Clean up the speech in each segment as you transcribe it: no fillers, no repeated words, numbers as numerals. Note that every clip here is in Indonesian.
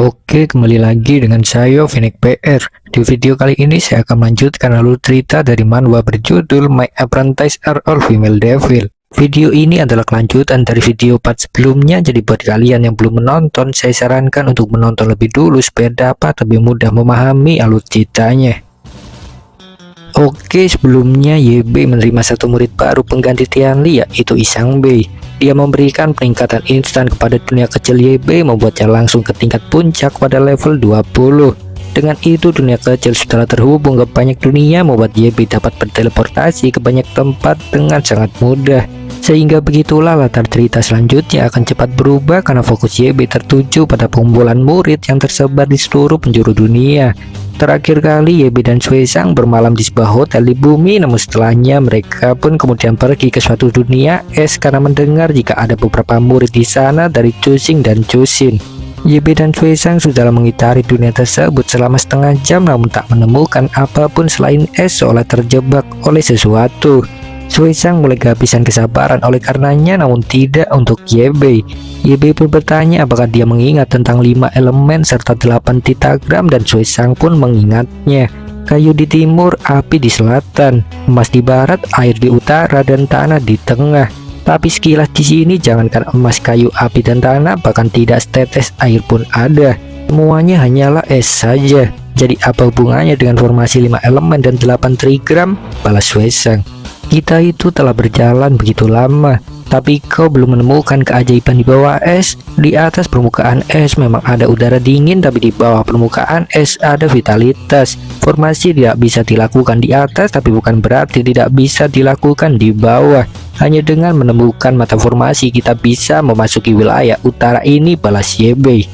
Oke, kembali lagi dengan saya Phoenix PR. Di video kali ini saya akan melanjutkan alur cerita dari manhwa berjudul My Apprentice are All Female Devil. Video ini adalah kelanjutan dari video part sebelumnya, jadi buat kalian yang belum menonton, saya sarankan untuk menonton lebih dulu supaya dapat lebih mudah memahami alur ceritanya. Oke, sebelumnya YB menerima satu murid baru pengganti Tianli, yaitu Isangbei. Dia memberikan peningkatan instan kepada dunia kecil YB, membuatnya langsung ke tingkat puncak pada level 20. Dengan itu dunia kecil setelah terhubung ke banyak dunia, membuat YB dapat berteleportasi ke banyak tempat dengan sangat mudah. Sehingga begitulah latar cerita selanjutnya akan cepat berubah karena fokus YB tertuju pada pengumpulan murid yang tersebar di seluruh penjuru dunia. Terakhir kali YB dan Suesang bermalam di sebuah hotel di bumi, namun setelahnya mereka pun kemudian pergi ke suatu dunia es karena mendengar jika ada beberapa murid di sana dari Cusing dan Cusin. YB dan Suesang sudah mengitari dunia tersebut selama setengah jam namun tak menemukan apapun selain es, seolah terjebak oleh sesuatu. Suesang mulai kehabisan kesabaran oleh karenanya, namun tidak untuk YB. YB pun bertanya apakah dia mengingat tentang 5 elemen serta 8 titagram, dan Suesang pun mengingatnya. Kayu di timur, api di selatan, emas di barat, air di utara, dan tanah di tengah. Tapi sekilas di sini jangankan emas, kayu, api, dan tanah, bahkan tidak setetes air pun ada. Semuanya hanyalah es saja. Jadi apa hubungannya dengan formasi 5 elemen dan 8 trigram? Balas Suesang. Kita itu telah berjalan begitu lama, tapi kau belum menemukan keajaiban di bawah es. Di atas permukaan es memang ada udara dingin, tapi di bawah permukaan es ada vitalitas. Formasi tidak bisa dilakukan di atas, tapi bukan berarti tidak bisa dilakukan di bawah. Hanya dengan menemukan mata formasi kita bisa memasuki wilayah utara ini, balas YB.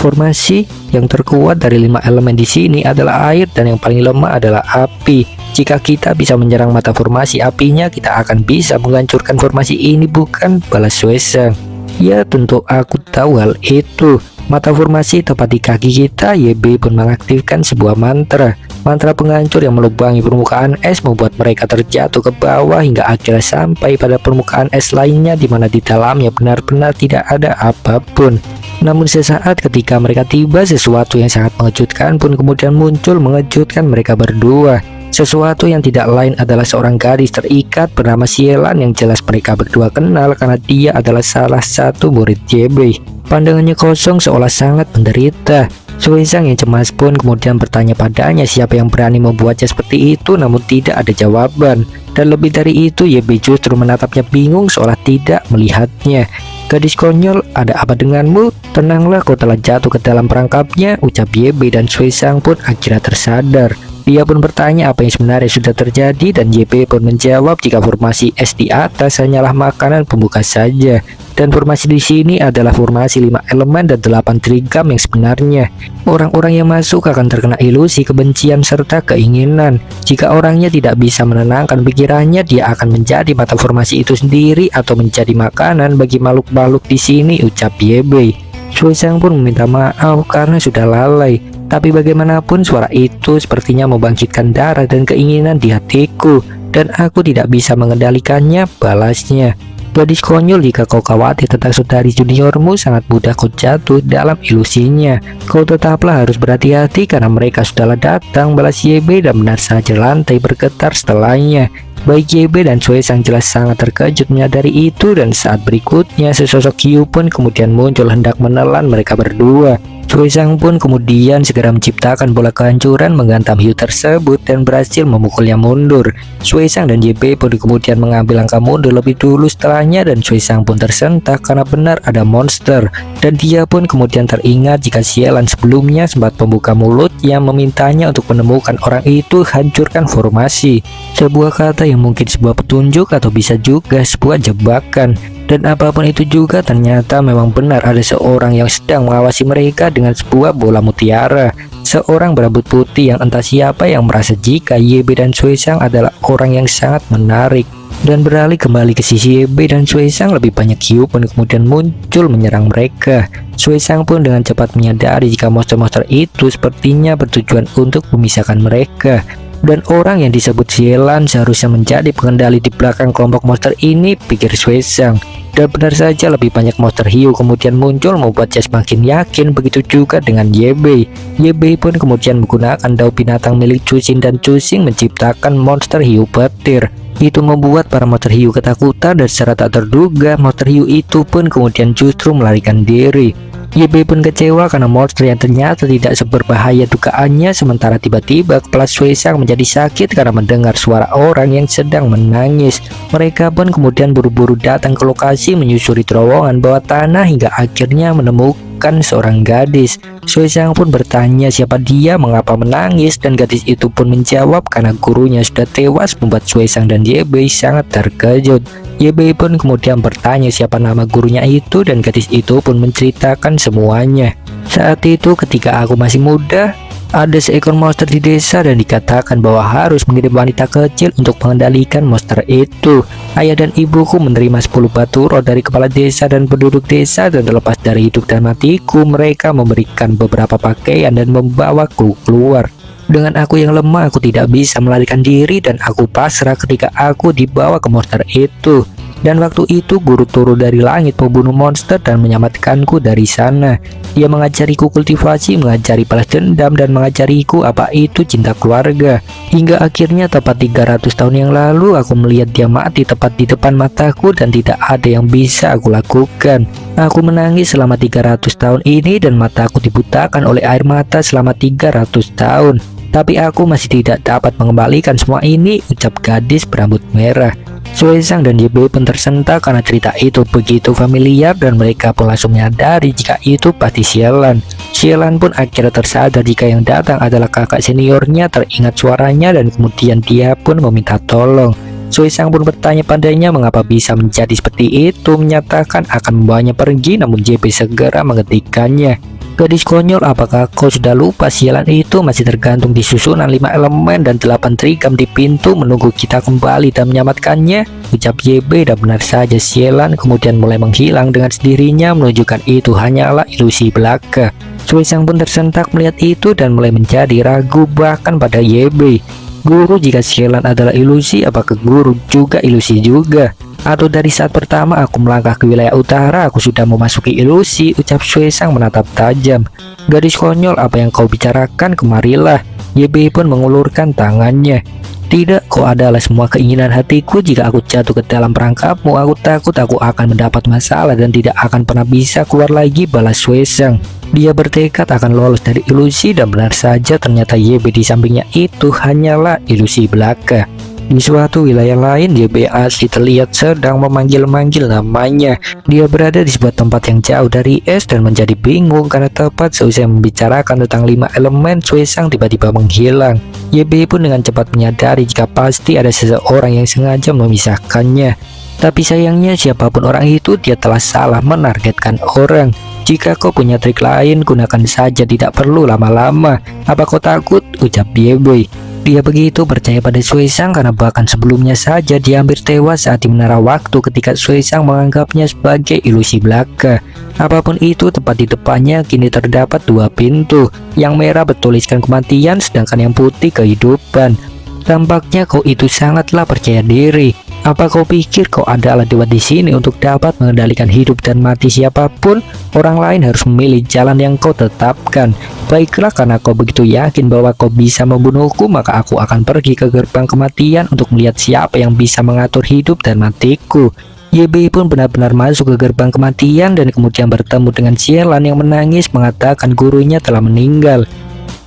Formasi yang terkuat dari 5 elemen di sini adalah air, dan yang paling lemah adalah api. Jika kita bisa menyerang mata formasi apinya, kita akan bisa menghancurkan formasi ini, bukan? Balas Suesang. Ya, tentu aku tahu hal itu. Mata formasi tepat di kaki kita. YB pun mengaktifkan sebuah mantra. Mantra penghancur yang melubangi permukaan es, membuat mereka terjatuh ke bawah hingga akhirnya sampai pada permukaan es lainnya, di mana di dalamnya benar-benar tidak ada apapun. Namun sesaat ketika mereka tiba, sesuatu yang sangat mengejutkan pun kemudian muncul, mengejutkan mereka berdua. Sesuatu yang tidak lain adalah seorang gadis terikat bernama Sielan yang jelas mereka berdua kenal karena dia adalah salah satu murid YB. Pandangannya kosong seolah sangat menderita. Suesang yang cemas pun kemudian bertanya padanya siapa yang berani membuatnya seperti itu, namun tidak ada jawaban. Dan lebih dari itu, YB justru menatapnya bingung seolah tidak melihatnya. Gadis konyol, ada apa denganmu? Tenanglah, kau telah jatuh ke dalam perangkapnya, ucap YB, dan Suesang pun akhirnya tersadar. Dia pun bertanya apa yang sebenarnya sudah terjadi, dan YB pun menjawab jika formasi es di atas hanyalah makanan pembuka saja, dan formasi di sini adalah formasi 5 elemen dan 8 trigram yang sebenarnya. Orang-orang yang masuk akan terkena ilusi kebencian serta keinginan. Jika orangnya tidak bisa menenangkan pikirannya, dia akan menjadi mata formasi itu sendiri atau menjadi makanan bagi makhluk-makhluk di sini, ucap YB. Suesang pun meminta maaf karena sudah lalai. Tapi bagaimanapun suara itu sepertinya membangkitkan darah dan keinginan di hatiku, dan aku tidak bisa mengendalikannya, balasnya. Gadis konyol, jika kau khawatir tentang saudari juniormu, sangat mudah kau jatuh dalam ilusinya. Kau tetaplah harus berhati-hati karena mereka sudahlah datang, balas YB, dan benar saja lantai bergetar setelahnya. Baik YB dan Suesang jelas sangat terkejut menyadari itu, dan saat berikutnya sesosok hiu pun kemudian muncul hendak menelan mereka berdua. Suesang pun kemudian segera menciptakan bola kehancuran menghantam hiu tersebut dan berhasil memukulnya mundur. Suesang dan YB pun kemudian mengambil langkah mundur lebih dulu setelahnya, dan Suesang pun tersentak karena benar ada monster, dan dia pun kemudian teringat jika Sielan sebelumnya sempat membuka mulutnya memintanya untuk menemukan orang itu, hancurkan formasi. Sebuah kata yang mungkin sebuah petunjuk atau bisa juga sebuah jebakan. Dan apapun itu juga, ternyata memang benar ada seorang yang sedang mengawasi mereka dengan sebuah bola mutiara. Seorang berambut putih yang entah siapa yang merasa jika YB dan Suesang adalah orang yang sangat menarik. Dan beralih kembali ke sisi YB dan Suesang, lebih banyak hiu pun kemudian muncul menyerang mereka. Suesang pun dengan cepat menyadari jika monster-monster itu sepertinya bertujuan untuk memisahkan mereka. Dan orang yang disebut Sielan seharusnya menjadi pengendali di belakang kelompok monster ini, pikir Suesang. Dan benar saja lebih banyak monster hiu kemudian muncul membuat saya semakin yakin. Begitu juga dengan YB. YB pun kemudian menggunakan daun binatang milik Cusin dan Cusing menciptakan monster hiu petir. Itu membuat para monster hiu ketakutan dan secara tak terduga monster hiu itu pun kemudian justru melarikan diri. YB pun kecewa karena monster yang ternyata tidak seberbahaya dugaannya. Sementara tiba-tiba kepala Suesang menjadi sakit karena mendengar suara orang yang sedang menangis. Mereka pun kemudian buru-buru datang ke lokasi menyusuri terowongan bawah tanah hingga akhirnya menemukan seorang gadis. Suesang pun bertanya siapa dia, mengapa menangis, dan gadis itu pun menjawab karena gurunya sudah tewas, membuat Suesang dan YB sangat terkejut. YB pun kemudian bertanya siapa nama gurunya itu dan gadis itu pun menceritakan semuanya. Saat itu ketika aku masih muda, ada seekor monster di desa dan dikatakan bahwa harus mengirim wanita kecil untuk mengendalikan monster itu. Ayah dan ibuku menerima 10 batu roh dari kepala desa dan penduduk desa, dan terlepas dari hidup dan matiku, mereka memberikan beberapa pakaian dan membawaku keluar. Dengan aku yang lemah, aku tidak bisa melarikan diri dan aku pasrah ketika aku dibawa ke monster itu. Dan waktu itu guru turun dari langit membunuh monster dan menyelamatkanku dari sana. Dia mengajariku kultivasi, mengajari balas dendam, dan mengajariku apa itu cinta keluarga. Hingga akhirnya tepat 300 tahun yang lalu aku melihat dia mati tepat di depan mataku dan tidak ada yang bisa aku lakukan. Aku menangis selama 300 tahun ini dan mataku dibutakan oleh air mata selama 300 tahun. Tapi aku masih tidak dapat mengembalikan semua ini, ucap gadis berambut merah. Suesang dan YB pun tersentak karena cerita itu begitu familiar dan mereka pun langsung menyadari jika itu pasti Xielan. Xielan pun akhirnya tersadar jika yang datang adalah kakak seniornya, teringat suaranya dan kemudian dia pun meminta tolong. Suesang pun bertanya padanya mengapa bisa menjadi seperti itu, menyatakan akan membawanya pergi, namun YB segera menghentikannya. Gadis konyol, apakah kau sudah lupa Xielan itu masih tergantung di susunan 5 elemen dan 8 trigam di pintu menunggu kita kembali dan menyelamatkannya, ucap YB. Dan benar saja Xielan kemudian mulai menghilang dengan sendirinya, menunjukkan itu hanyalah ilusi belaka. Suesang pun tersentak melihat itu dan mulai menjadi ragu bahkan pada YB. Guru, jika Xielan adalah ilusi, apakah guru juga ilusi juga? Atau dari saat pertama aku melangkah ke wilayah utara, aku sudah memasuki ilusi, ucap Suesang menatap tajam. Gadis konyol, apa yang kau bicarakan, kemarilah. YB pun mengulurkan tangannya. Tidak, kau adalah semua keinginan hatiku. Jika aku jatuh ke dalam perangkapmu, aku takut aku akan mendapat masalah dan tidak akan pernah bisa keluar lagi, balas Suesang. Dia bertekad akan lolos dari ilusi dan benar saja ternyata YB di sampingnya itu hanyalah ilusi belaka. Di suatu wilayah lain, YB asli terlihat sedang memanggil-manggil namanya. Dia berada di sebuah tempat yang jauh dari es dan menjadi bingung karena tepat seusai membicarakan tentang 5 elemen, Suesang tiba-tiba menghilang. YB pun dengan cepat menyadari jika pasti ada seseorang yang sengaja memisahkannya. Tapi sayangnya siapapun orang itu, dia telah salah menargetkan orang. Jika kau punya trik lain, gunakan saja, tidak perlu lama-lama. Apa kau takut? Ucap YB. Dia begitu percaya pada Suesang karena bahkan sebelumnya saja dia hampir tewas saat di menara waktu ketika Suesang menganggapnya sebagai ilusi belaka. Apapun itu, tepat di depannya kini terdapat 2 pintu. Yang merah bertuliskan kematian, sedangkan yang putih kehidupan. Tampaknya kau itu sangatlah percaya diri. Apa kau pikir kau adalah dewa di sini untuk dapat mengendalikan hidup dan mati siapapun? Orang lain harus memilih jalan yang kau tetapkan. Baiklah, karena kau begitu yakin bahwa kau bisa membunuhku, maka aku akan pergi ke gerbang kematian untuk melihat siapa yang bisa mengatur hidup dan matiku. YB pun benar-benar masuk ke gerbang kematian dan kemudian bertemu dengan Xielan yang menangis mengatakan gurunya telah meninggal.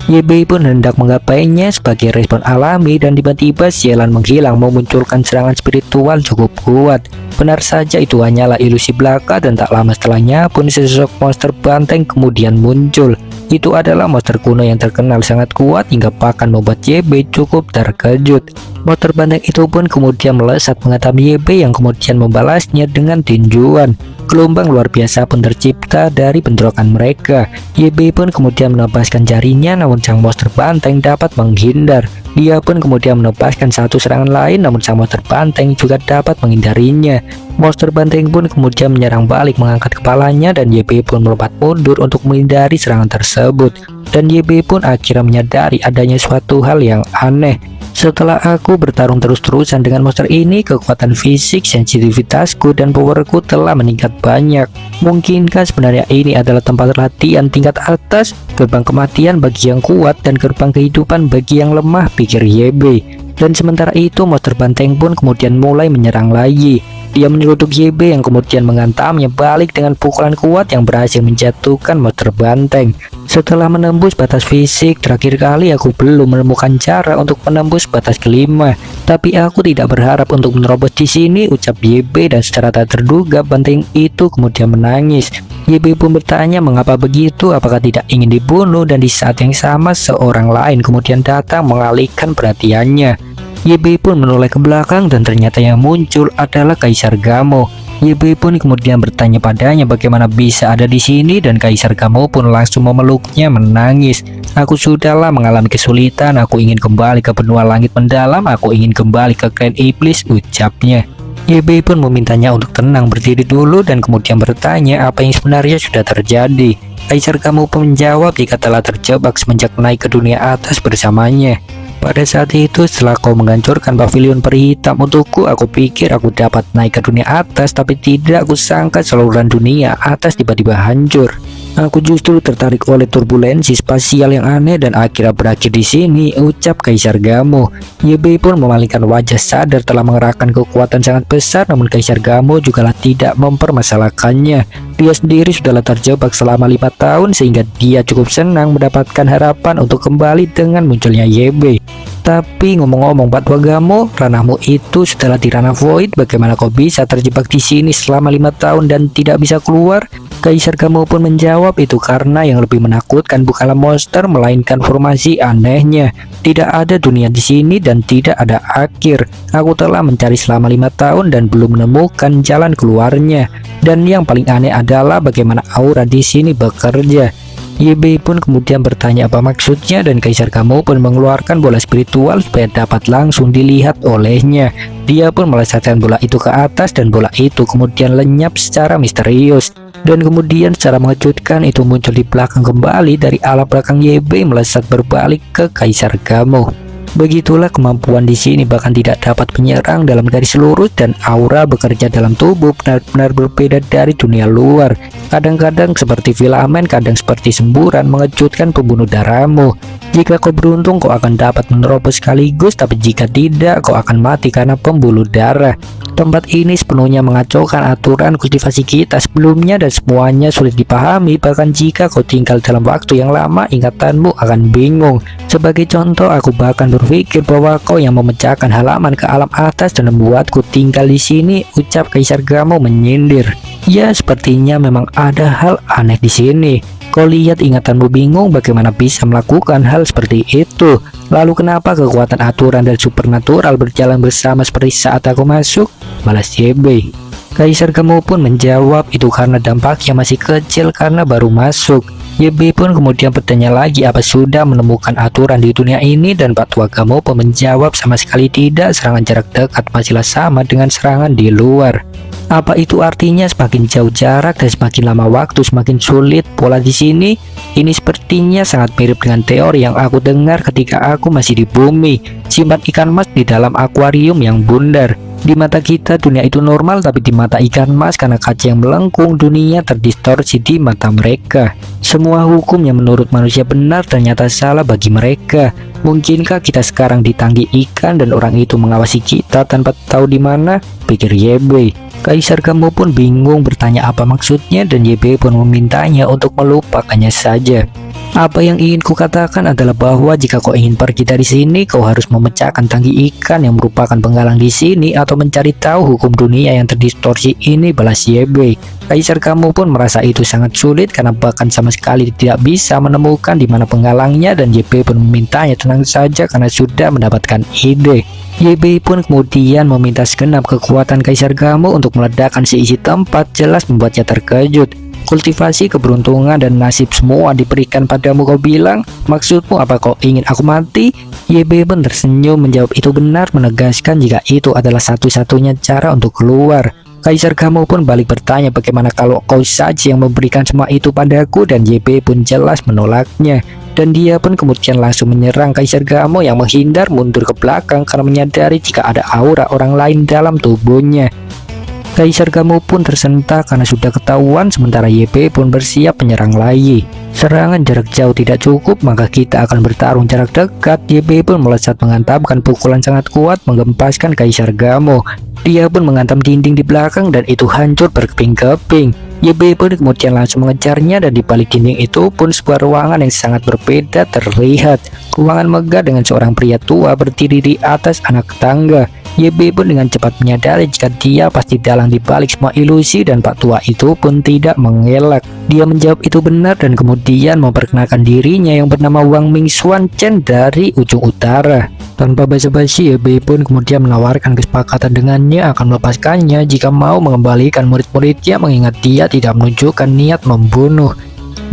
YB pun hendak menggapainya sebagai respon alami dan tiba-tiba Xielan menghilang memunculkan serangan spiritual cukup kuat. Benar saja itu hanyalah ilusi belaka dan tak lama setelahnya pun sesosok monster banteng kemudian muncul. Itu adalah monster kuno yang terkenal sangat kuat hingga bahkan membuat YB cukup terkejut. Monster banteng itu pun kemudian melesat mengatap YB yang kemudian membalasnya dengan tinjuan. Gelombang luar biasa pun tercipta dari bentrokan mereka. YB pun kemudian menebaskan jarinya, namun sang monster banteng dapat menghindar. Dia pun kemudian menebaskan satu serangan lain, namun sang monster banteng juga dapat menghindarinya. Monster banteng pun kemudian menyerang balik mengangkat kepalanya dan YB pun melompat mundur untuk menghindari serangan tersebut. Dan YB pun akhirnya menyadari adanya suatu hal yang aneh. Setelah aku bertarung terus-terusan dengan monster ini, kekuatan fisik, sensitivitasku, dan powerku telah meningkat banyak. Mungkinkah sebenarnya ini adalah tempat latihan tingkat atas, gerbang kematian bagi yang kuat, dan gerbang kehidupan bagi yang lemah, pikir YB. Dan sementara itu, monster banteng pun kemudian mulai menyerang lagi. Dia menyeruduk YB yang kemudian menghantamnya balik dengan pukulan kuat yang berhasil menjatuhkan monster banteng. Setelah menembus batas fisik, terakhir kali aku belum menemukan cara untuk menembus batas kelima. Tapi aku tidak berharap untuk menerobos di sini, ucap YB, dan secara tak terduga banteng itu kemudian menangis. YB pun bertanya mengapa begitu, apakah tidak ingin dibunuh, dan di saat yang sama seorang lain kemudian datang mengalihkan perhatiannya. YB pun menoleh ke belakang dan ternyata yang muncul adalah Kaisar Gamo. YB pun kemudian bertanya padanya bagaimana bisa ada di sini, dan Kaisar Gamo pun langsung memeluknya menangis. Aku sudahlah mengalami kesulitan, aku ingin kembali ke benua langit mendalam, aku ingin kembali ke klan iblis, ucapnya. YB pun memintanya untuk tenang, berdiri dulu, dan kemudian bertanya apa yang sebenarnya sudah terjadi. Kaisar Gamo pun menjawab jika telah terjebak semenjak naik ke dunia atas bersamanya. Pada saat itu, setelah kau menghancurkan pavilion peri hitam untukku, aku pikir aku dapat naik ke dunia atas, tapi tidak aku sangka saluran dunia atas tiba-tiba hancur. Aku justru tertarik oleh turbulensi spasial yang aneh dan akhirnya berakhir di sini, ucap Kaisar Gamo. YB pun memalingkan wajah, sadar telah mengerahkan kekuatan sangat besar, namun Kaisar Gamo jugalah tidak mempermasalahkannya. Dia sendiri sudahlah terjebak selama 5 tahun sehingga dia cukup senang mendapatkan harapan untuk kembali dengan munculnya YB. Tapi ngomong-ngomong Patwa Gamo, ranahmu itu sudahlah di ranah void, bagaimana kau bisa terjebak di sini selama 5 tahun dan tidak bisa keluar? Kaisar Gamo pun menjawab itu karena yang lebih menakutkan bukanlah monster melainkan formasi anehnya. Tidak ada dunia di sini dan tidak ada akhir. Aku telah mencari selama 5 tahun dan belum menemukan jalan keluarnya. Dan yang paling aneh adalah bagaimana aura di sini bekerja. YB pun kemudian bertanya apa maksudnya, dan Kaisar Gamo pun mengeluarkan bola spiritual supaya dapat langsung dilihat olehnya. Dia pun melesatkan bola itu ke atas dan bola itu kemudian lenyap secara misterius. Dan kemudian secara mengejutkan itu muncul di belakang kembali dari alam belakang YB melesat berbalik ke Kaisar Gamo. Begitulah kemampuan di sini, bahkan tidak dapat menyerang dalam garis lurus, dan aura bekerja dalam tubuh benar-benar berbeda dari dunia luar. Kadang-kadang seperti filamen, kadang seperti semburan mengejutkan pembunuh darahmu. Jika kau beruntung, kau akan dapat menerobos sekaligus, tapi jika tidak, kau akan mati karena pembuluh darah. Tempat ini sepenuhnya mengacaukan aturan kultivasi kita sebelumnya dan semuanya sulit dipahami, bahkan jika kau tinggal dalam waktu yang lama, ingatanmu akan bingung. Sebagai contoh, aku bahkan berpikir bahwa kau yang memecahkan halaman ke alam atas dan membuatku tinggal di sini, ucap Kaisar Gamo menyindir. Ya, sepertinya memang ada hal aneh di sini. Kau lihat ingatanmu bingung, bagaimana bisa melakukan hal seperti itu? Lalu kenapa kekuatan aturan dan supernatural berjalan bersama seperti saat aku masuk? Balas YB. Kaisar Gamo pun menjawab itu karena dampaknya masih kecil karena baru masuk. YB pun kemudian bertanya lagi apa sudah menemukan aturan di dunia ini, dan Patwa Gamo pun menjawab sama sekali tidak, serangan jarak dekat masihlah sama dengan serangan di luar. Apa itu artinya semakin jauh jarak dan semakin lama waktu semakin sulit pola di sini? Ini sepertinya sangat mirip dengan teori yang aku dengar ketika aku masih di bumi. Simpan ikan mas di dalam akuarium yang bundar. Di mata kita dunia itu normal, tapi di mata ikan mas karena kaca yang melengkung, dunia terdistorsi di mata mereka. Semua hukum yang menurut manusia benar ternyata salah bagi mereka. Mungkinkah kita sekarang ditanggi ikan dan orang itu mengawasi kita tanpa tahu di mana? Pikir YB. Kaisar Gamo pun bingung bertanya apa maksudnya, dan YB pun memintanya untuk melupakannya saja. Apa yang ingin kukatakan adalah bahwa jika kau ingin pergi dari sini, kau harus memecahkan tangki ikan yang merupakan penghalang di sini atau mencari tahu hukum dunia yang terdistorsi ini, balas YB. Kaisar Gamo pun merasa itu sangat sulit karena bahkan sama sekali tidak bisa menemukan di mana penghalangnya, dan YB pun memintanya tenang saja karena sudah mendapatkan ide. YB pun kemudian meminta segenap kekuatan Kaisar Gamo untuk meledakkan seisi tempat, jelas membuatnya terkejut. Kultivasi, keberuntungan, dan nasib semua diberikan padamu, kau bilang? Maksudmu apa, kau ingin aku mati? YB pun tersenyum menjawab itu benar, menegaskan jika itu adalah satu-satunya cara untuk keluar. Kaisar Gamo pun balik bertanya, bagaimana kalau kau saja yang memberikan semua itu padaku, dan YB pun jelas menolaknya. Dan dia pun kemudian langsung menyerang Kaisar Gamo yang menghindar mundur ke belakang karena menyadari jika ada aura orang lain dalam tubuhnya. Kaisar Gamo pun tersentak karena sudah ketahuan, sementara YB pun bersiap menyerang lagi. Serangan jarak jauh tidak cukup, maka kita akan bertarung jarak dekat. YB pun melesat menghantamkan pukulan sangat kuat menggempaskan Kaisar Gamo. Dia pun menghantam dinding di belakang dan itu hancur berkeping-keping. YB pun kemudian langsung mengejarnya, dan di balik dinding itu pun sebuah ruangan yang sangat berbeda terlihat. Ruangan megah dengan seorang pria tua berdiri di atas anak tangga. YB pun dengan cepat menyadari jika dia pasti dalang di balik semua ilusi, dan Pak Tua itu pun tidak mengelak. Dia menjawab itu benar dan kemudian memperkenalkan dirinya yang bernama Wang Mingxuan Chen dari ujung utara. Tanpa basa-basi, YB pun kemudian menawarkan kesepakatan dengannya akan melepaskannya jika mau mengembalikan murid-muridnya, mengingat dia tidak menunjukkan niat membunuh.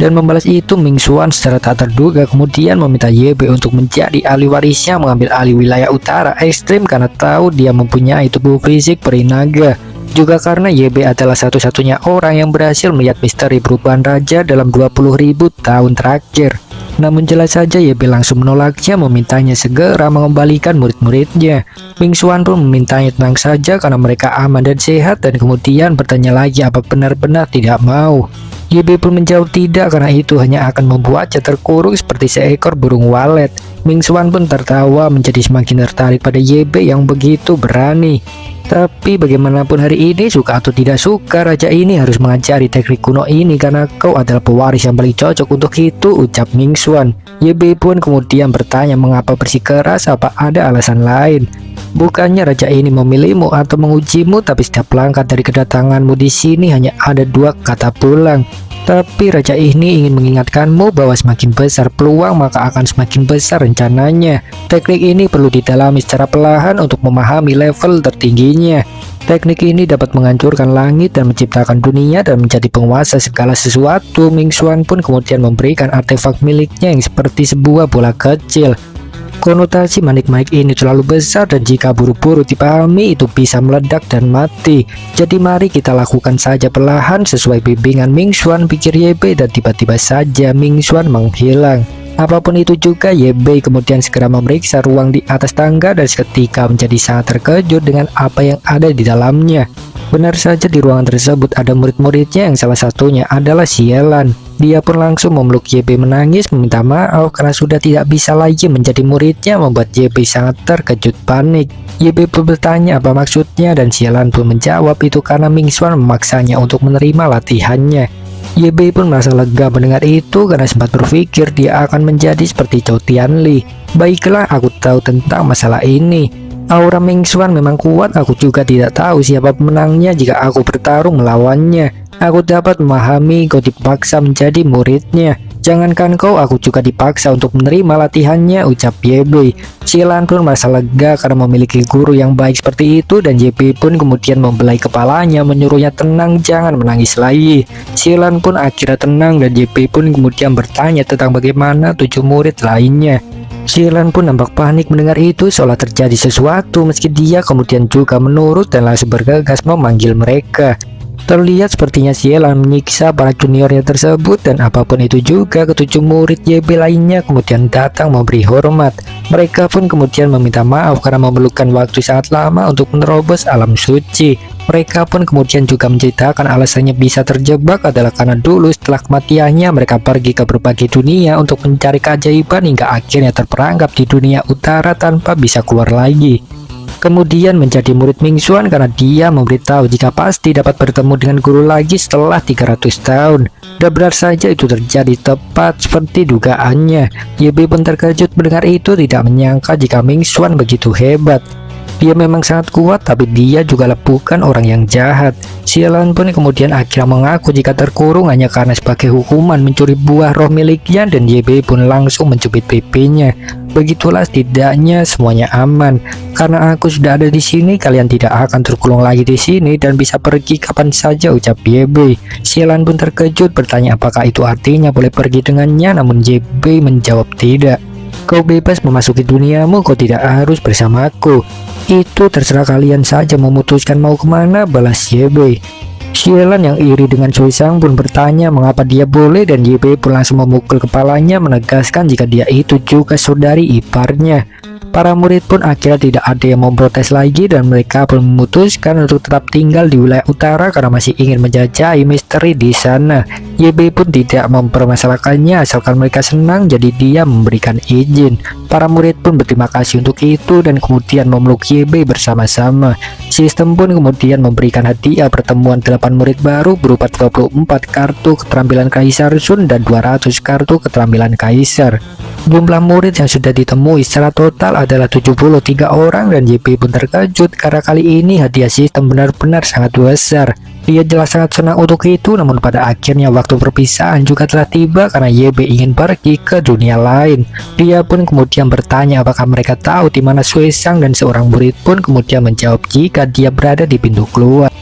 Dan membalas itu, Mingxuan secara tak terduga kemudian meminta YB untuk menjadi ahli warisnya, mengambil alih wilayah utara ekstrim karena tahu dia mempunyai tubuh fisik peri naga. Juga karena YB adalah satu-satunya orang yang berhasil melihat misteri perubahan raja dalam 20.000 tahun terakhir. Namun jelas saja YB langsung menolaknya, memintanya segera mengembalikan murid-muridnya. Mingxuan pun memintanya tenang saja karena mereka aman dan sehat, dan kemudian bertanya lagi apa benar-benar tidak mau. YB pun menjawab tidak karena itu hanya akan membuatnya terkurung seperti seekor burung walet. Mingxuan pun tertawa menjadi semakin tertarik pada YB yang begitu berani. Tapi bagaimanapun hari ini, suka atau tidak suka, raja ini harus mengajari teknik kuno ini karena kau adalah pewaris yang paling cocok untuk itu, ucap Mingxuan. YB pun kemudian bertanya mengapa bersikeras, apa ada alasan lain. Bukannya raja ini memilihmu atau mengujimu, tapi setiap langkah dari kedatanganmu di sini hanya ada dua kata pulang. Tapi raja ini ingin mengingatkanmu bahwa semakin besar peluang maka akan semakin besar rencananya. Teknik ini perlu didalami secara perlahan untuk memahami level tertingginya. Teknik ini dapat menghancurkan langit dan menciptakan dunia dan menjadi penguasa segala sesuatu. Mingxuan pun kemudian memberikan artefak miliknya yang seperti sebuah bola kecil. Konotasi manik-manik ini terlalu besar dan jika buru-buru dipahami itu bisa meledak dan mati. Jadi mari kita lakukan saja perlahan sesuai bimbingan Mingxuan, pikir YB, dan tiba-tiba saja Mingxuan menghilang. Apapun itu juga, YB kemudian segera memeriksa ruang di atas tangga dan seketika menjadi sangat terkejut dengan apa yang ada di dalamnya. Benar saja di ruangan tersebut ada murid-muridnya yang salah satunya adalah Xielan. Dia pun langsung memeluk YB menangis meminta maaf karena sudah tidak bisa lagi menjadi muridnya, membuat YB sangat terkejut panik. YB pun bertanya apa maksudnya dan Xielan pun menjawab itu karena Mingxuan memaksanya untuk menerima latihannya. YB pun merasa lega mendengar itu karena sempat berpikir dia akan menjadi seperti Zhou Tianli. Baiklah, aku tahu tentang masalah ini. Aura Mingxuan memang kuat, aku juga tidak tahu siapa pemenangnya jika aku bertarung melawannya. Aku dapat memahami kau dipaksa menjadi muridnya. Jangankan kau, aku juga dipaksa untuk menerima latihannya, ucap YB. Xielan pun merasa lega karena memiliki guru yang baik seperti itu, dan YB pun kemudian membelai kepalanya menyuruhnya tenang, jangan menangis lagi. Xielan pun akhirnya tenang dan YB pun kemudian bertanya tentang bagaimana 7 murid lainnya. Xielan pun nampak panik mendengar itu, seolah terjadi sesuatu, meski dia kemudian juga menurut dan langsung bergegas memanggil mereka. Terlihat sepertinya Xielan menyiksa para juniornya tersebut, dan apapun itu juga ketujuh murid YB lainnya kemudian datang memberi hormat. Mereka pun kemudian meminta maaf karena memerlukan waktu sangat lama untuk menerobos alam suci. Mereka pun kemudian juga menceritakan alasannya bisa terjebak adalah karena dulu setelah kematiannya mereka pergi ke berbagai dunia untuk mencari keajaiban hingga akhirnya terperangkap di dunia utara tanpa bisa keluar lagi. Kemudian menjadi murid Mingxuan karena dia memberitahu jika pasti dapat bertemu dengan guru lagi setelah 300 tahun. Dan benar saja itu terjadi tepat seperti dugaannya. YB pun terkejut mendengar itu, tidak menyangka jika Mingxuan begitu hebat. Dia memang sangat kuat, tapi dia juga bukan orang yang jahat. Xielan pun kemudian akhirnya mengaku jika terkurung hanya karena sebagai hukuman mencuri buah roh miliknya, dan YB pun langsung mencubit pipinya. Begitulah setidaknya semuanya aman. Karena aku sudah ada di sini, kalian tidak akan terkurung lagi di sini dan bisa pergi kapan saja, ucap YB. Xielan pun terkejut bertanya apakah itu artinya boleh pergi dengannya, namun YB menjawab tidak. Kau bebas memasuki duniamu, kau tidak harus bersamaku. Itu terserah kalian saja memutuskan mau kemana, balas YB. Xielan yang iri dengan Sui Sang pun bertanya mengapa dia boleh, dan YB pun langsung memukul kepalanya menegaskan jika dia itu juga saudari iparnya. Para murid pun akhirnya tidak ada yang memprotes lagi, dan mereka pun memutuskan untuk tetap tinggal di wilayah utara karena masih ingin menjajahi misteri di sana. YB pun tidak mempermasalahkannya asalkan mereka senang, jadi dia memberikan izin. Para murid pun berterima kasih untuk itu dan kemudian memeluk YB bersama-sama. Sistem pun kemudian memberikan hadiah pertemuan 8 murid baru berupa 24 kartu keterampilan Kaisar Sun dan 200 kartu keterampilan Kaisar. Jumlah murid yang sudah ditemui secara total adalah 73 orang, dan YB pun terkejut karena kali ini hadiah sistem benar-benar sangat besar. Dia jelas sangat senang untuk itu, namun pada akhirnya waktu perpisahan juga telah tiba karena YB ingin pergi ke dunia lain. Dia pun kemudian bertanya apakah mereka tahu di mana Sui Sang, dan seorang murid pun kemudian menjawab jika dia berada di pintu keluar.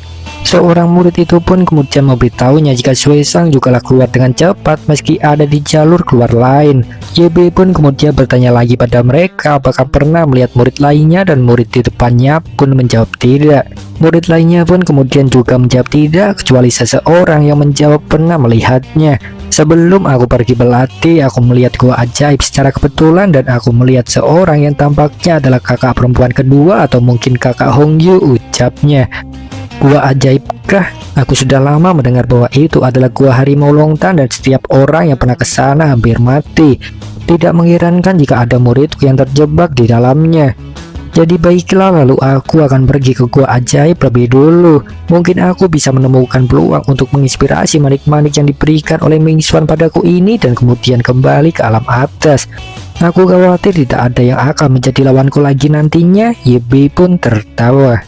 Seorang murid itu pun kemudian memberitahunya jika Sui Sang jugalah keluar dengan cepat meski ada di jalur keluar lain. YB pun kemudian bertanya lagi pada mereka apakah pernah melihat murid lainnya, dan murid di depannya pun menjawab tidak. Murid lainnya pun kemudian juga menjawab tidak, kecuali seseorang yang menjawab pernah melihatnya. Sebelum aku pergi berlatih, aku melihat gua ajaib secara kebetulan, dan aku melihat seorang yang tampaknya adalah kakak perempuan kedua atau mungkin kakak Hongyu, ucapnya. Gua ajaibkah? Aku sudah lama mendengar bahwa itu adalah gua harimau Longtan, dan setiap orang yang pernah ke sana hampir mati. Tidak mengherankan jika ada muridku yang terjebak di dalamnya. Jadi baiklah, lalu aku akan pergi ke gua ajaib lebih dulu. Mungkin aku bisa menemukan peluang untuk menginspirasi manik-manik yang diberikan oleh Ming Xuan padaku ini, dan kemudian kembali ke alam atas. Aku khawatir tidak ada yang akan menjadi lawanku lagi nantinya. YB pun tertawa.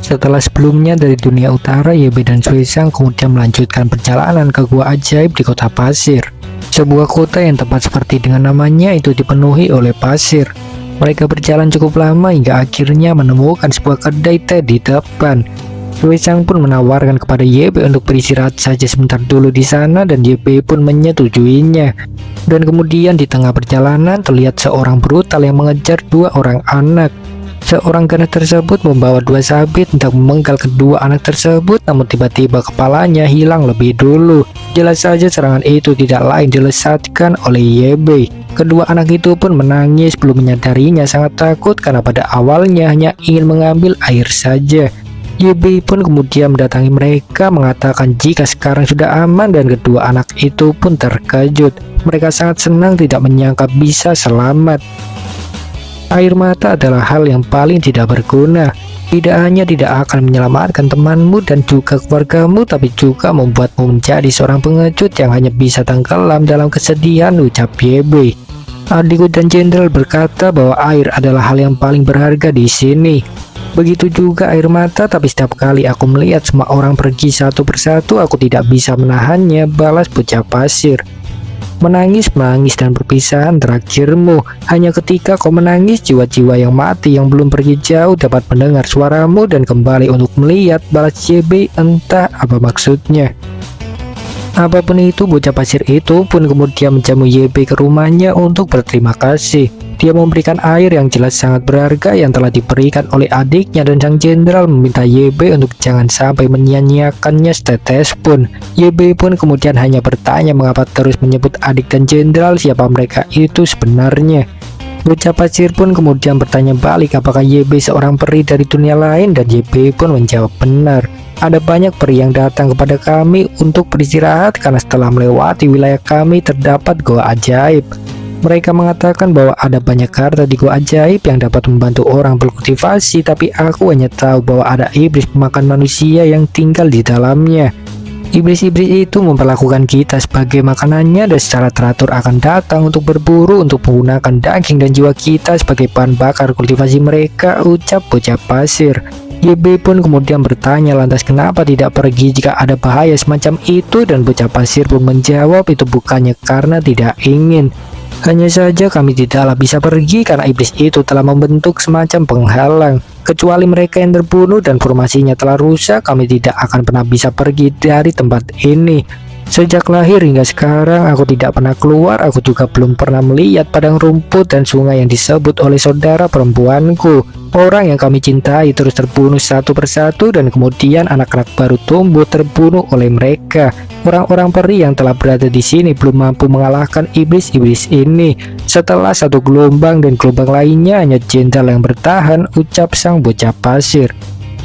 Setelah sebelumnya dari dunia utara, YB dan Sui Sang kemudian melanjutkan perjalanan ke gua ajaib di kota pasir. Sebuah kota yang tepat seperti dengan namanya itu dipenuhi oleh pasir. Mereka berjalan cukup lama hingga akhirnya menemukan sebuah kedai teh di depan. Sui Sang pun menawarkan kepada YB untuk beristirahat saja sebentar dulu di sana, dan YB pun menyetujuinya. Dan kemudian di tengah perjalanan terlihat seorang brutal yang mengejar dua orang anak. Seorang gadis tersebut membawa dua sabit untuk memenggal kedua anak tersebut, namun tiba-tiba kepalanya hilang lebih dulu. Jelas saja serangan itu tidak lain dilesatkan oleh YB. Kedua anak itu pun menangis, belum menyadarinya sangat takut karena pada awalnya hanya ingin mengambil air saja. YB pun kemudian mendatangi mereka mengatakan jika sekarang sudah aman, dan kedua anak itu pun terkejut. Mereka sangat senang tidak menyangka bisa selamat. Air mata adalah hal yang paling tidak berguna. Tidak hanya tidak akan menyelamatkan temanmu dan juga keluargamu, tapi juga membuatmu menjadi seorang pengecut yang hanya bisa tenggelam dalam kesedihan, ucap YB. Adikku dan Jenderal berkata bahwa air adalah hal yang paling berharga di sini. Begitu juga air mata, tapi setiap kali aku melihat semua orang pergi satu persatu, aku tidak bisa menahannya, balas bocah pasir. Menangis dan perpisahan terakhirmu. Hanya ketika kau menangis, jiwa-jiwa yang mati yang belum pergi jauh dapat mendengar suaramu dan kembali untuk melihat, balas YB. Entah apa maksudnya. Apapun itu, bocah pasir itu pun kemudian menjamu YB ke rumahnya untuk berterima kasih. Dia memberikan air yang jelas sangat berharga yang telah diberikan oleh adiknya, dan sang jenderal meminta YB untuk jangan sampai menyia-nyiakannya setetes pun. YB pun kemudian hanya bertanya mengapa terus menyebut adik dan jenderal, siapa mereka itu sebenarnya. Bocah pasir pun kemudian bertanya balik apakah YB seorang peri dari dunia lain, dan YB pun menjawab benar. Ada banyak peri yang datang kepada kami untuk beristirahat karena setelah melewati wilayah kami terdapat goa ajaib. Mereka mengatakan bahwa ada banyak harta di gua ajaib yang dapat membantu orang berkultivasi, tapi aku hanya tahu bahwa ada iblis pemakan manusia yang tinggal di dalamnya. Iblis-iblis itu memperlakukan kita sebagai makanannya dan secara teratur akan datang untuk berburu untuk menggunakan daging dan jiwa kita sebagai bahan bakar kultivasi mereka, ucap bocah pasir. YB pun kemudian bertanya lantas kenapa tidak pergi jika ada bahaya semacam itu, dan bocah pasir pun menjawab itu bukannya karena tidak ingin. Hanya saja kami tidaklah bisa pergi karena iblis itu telah membentuk semacam penghalang. Kecuali mereka yang terbunuh dan formasinya telah rusak, kami tidak akan pernah bisa pergi dari tempat ini. Sejak lahir hingga sekarang aku tidak pernah keluar. Aku juga belum pernah melihat padang rumput dan sungai yang disebut oleh saudara perempuanku. Orang yang kami cintai terus terbunuh satu persatu, dan kemudian anak-anak baru tumbuh terbunuh oleh mereka. Orang-orang peri yang telah berada di sini belum mampu mengalahkan iblis-iblis ini. Setelah satu gelombang dan gelombang lainnya, hanya jenderal yang bertahan, ucap sang bocah pasir.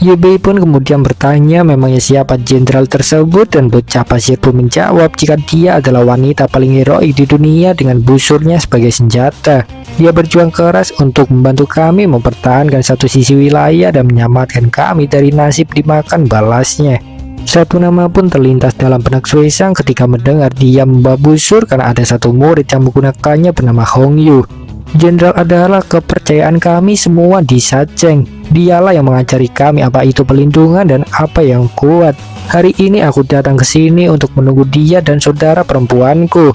Yubei pun kemudian bertanya memangnya siapa jenderal tersebut, dan bocah pasir pun menjawab jika dia adalah wanita paling heroik di dunia dengan busurnya sebagai senjata. Dia berjuang keras untuk membantu kami mempertahankan satu sisi wilayah dan menyelamatkan kami dari nasib dimakan balasnya. Satu nama pun terlintas dalam benak Sui Sang ketika mendengar dia membawa busur, karena ada satu murid yang menggunakannya bernama Hong Yu. Jenderal adalah kepercayaan kami semua di Sacheng. Dialah yang mengajari kami apa itu perlindungan dan apa yang kuat. Hari ini aku datang ke sini untuk menunggu dia dan saudara perempuanku.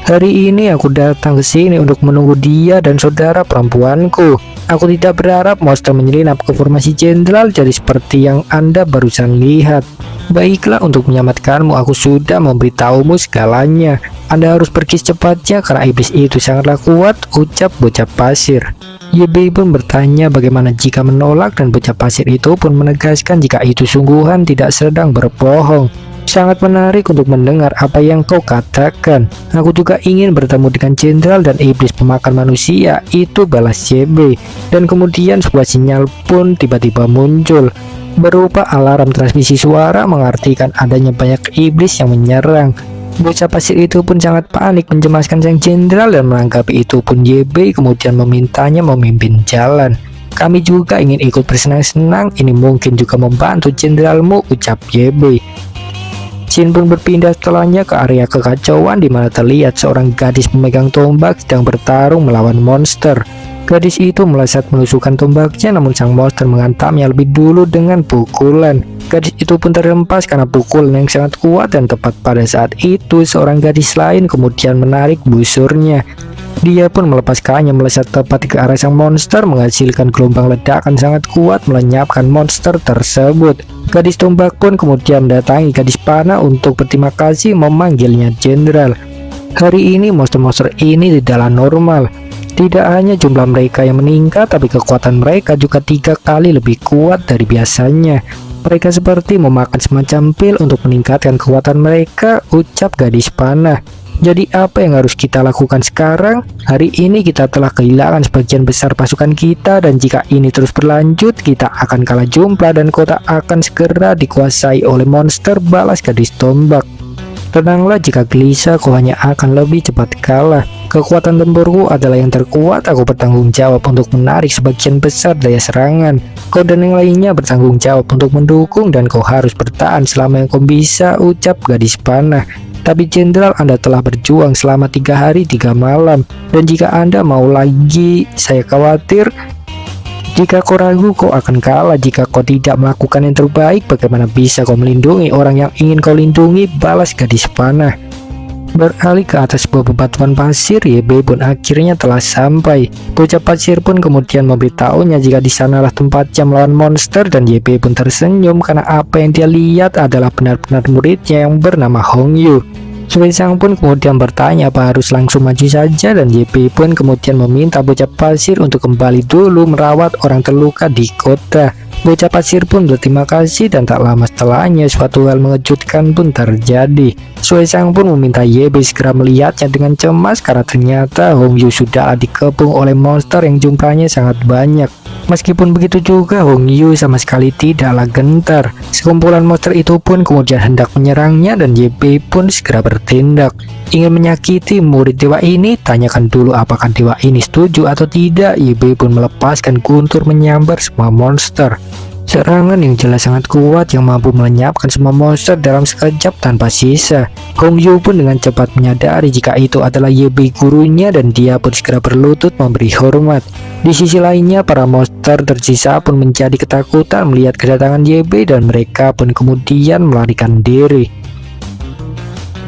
Hari ini aku datang ke sini untuk menunggu dia dan saudara perempuanku. Aku tidak berharap monster menyelinap ke formasi jenderal jadi seperti yang Anda barusan lihat. Baiklah, untuk menyelamatkanmu aku sudah memberitahumu segalanya. Anda harus pergi secepatnya karena iblis itu sangatlah kuat, ucap bocah pasir. Yubei pun bertanya bagaimana jika menolak, dan bocah pasir itu pun menegaskan jika itu sungguhan tidak sedang berbohong. Sangat menarik untuk mendengar apa yang kau katakan. Aku juga ingin bertemu dengan jenderal dan iblis pemakan manusia itu, balas JB. Dan kemudian sebuah sinyal pun tiba-tiba muncul, berupa alarm transmisi suara mengartikan adanya banyak iblis yang menyerang. Bocah pasir itu pun sangat panik mencemaskan sang jenderal, dan menanggapi itu pun YB kemudian memintanya memimpin jalan. Kami juga ingin ikut bersenang-senang, ini mungkin juga membantu jenderalmu, ucap YB. Shin pun berpindah setelahnya ke area kekacauan di mana terlihat seorang gadis memegang tombak sedang bertarung melawan monster. Gadis itu melesat menusukkan tombaknya, namun sang monster menghantamnya lebih dulu dengan pukulan. Gadis itu pun terhempas karena pukulan yang sangat kuat, dan tepat pada saat itu seorang gadis lain kemudian menarik busurnya. Dia pun melepaskannya melesat tepat ke arah sang monster, menghasilkan gelombang ledakan sangat kuat melenyapkan monster tersebut. Gadis tombak pun kemudian mendatangi gadis panah untuk berterima kasih, memanggilnya jenderal. Hari ini monster-monster ini tidaklah normal. Tidak hanya jumlah mereka yang meningkat, tapi kekuatan mereka juga 3 kali lebih kuat dari biasanya. Mereka seperti memakan semacam pil untuk meningkatkan kekuatan mereka, ucap gadis panah. Jadi apa yang harus kita lakukan sekarang? Hari ini kita telah kehilangan sebagian besar pasukan kita, dan jika ini terus berlanjut kita akan kalah jumlah dan kota akan segera dikuasai oleh monster, balas gadis tombak. Tenanglah, jika gelisah kau hanya akan lebih cepat kalah. Kekuatan tempurku adalah yang terkuat, aku bertanggung jawab untuk menarik sebagian besar daya serangan. Kau dan yang lainnya bertanggung jawab untuk mendukung, dan kau harus bertahan selama yang kau bisa, ucap gadis panah. Tapi jenderal, Anda telah berjuang selama 3 hari 3 malam, dan jika Anda mau lagi, saya khawatir jika kau ragu kau akan kalah. Jika kau tidak melakukan yang terbaik, bagaimana bisa kau melindungi orang yang ingin kau lindungi, balas gadis panah. Beralih ke atas sebuah bebatuan pasir, YB pun akhirnya telah sampai. Bocah pasir pun kemudian memberitahunya jika di sanalah tempatnya melawan monster, dan YB pun tersenyum karena apa yang dia lihat adalah benar-benar muridnya yang bernama Hong Yu. Sui Sang pun kemudian bertanya apa harus langsung maju saja, dan YB pun kemudian meminta bocah pasir untuk kembali dulu merawat orang terluka di kota. Bocah pasir pun berterima kasih, dan tak lama setelahnya suatu hal mengejutkan pun terjadi. Sui Sang pun meminta YB segera melihatnya dengan cemas karena ternyata Hong Yu sudah dikepung oleh monster yang jumlahnya sangat banyak. Meskipun begitu juga Hong Yu sama sekali tidaklah gentar. Sekumpulan monster itu pun kemudian hendak menyerangnya, dan YB pun segera bertindak. Ingin menyakiti murid dewa ini? Tanyakan dulu apakah dewa ini setuju atau tidak. YB pun melepaskan guntur menyambar semua monster. Serangan yang jelas sangat kuat yang mampu melenyapkan semua monster dalam sekejap tanpa sisa. Hong Yu pun dengan cepat menyadari jika itu adalah YB gurunya, dan dia pun segera berlutut memberi hormat. Di sisi lainnya, para monster tersisa pun menjadi ketakutan melihat kedatangan YB, dan mereka pun kemudian melarikan diri.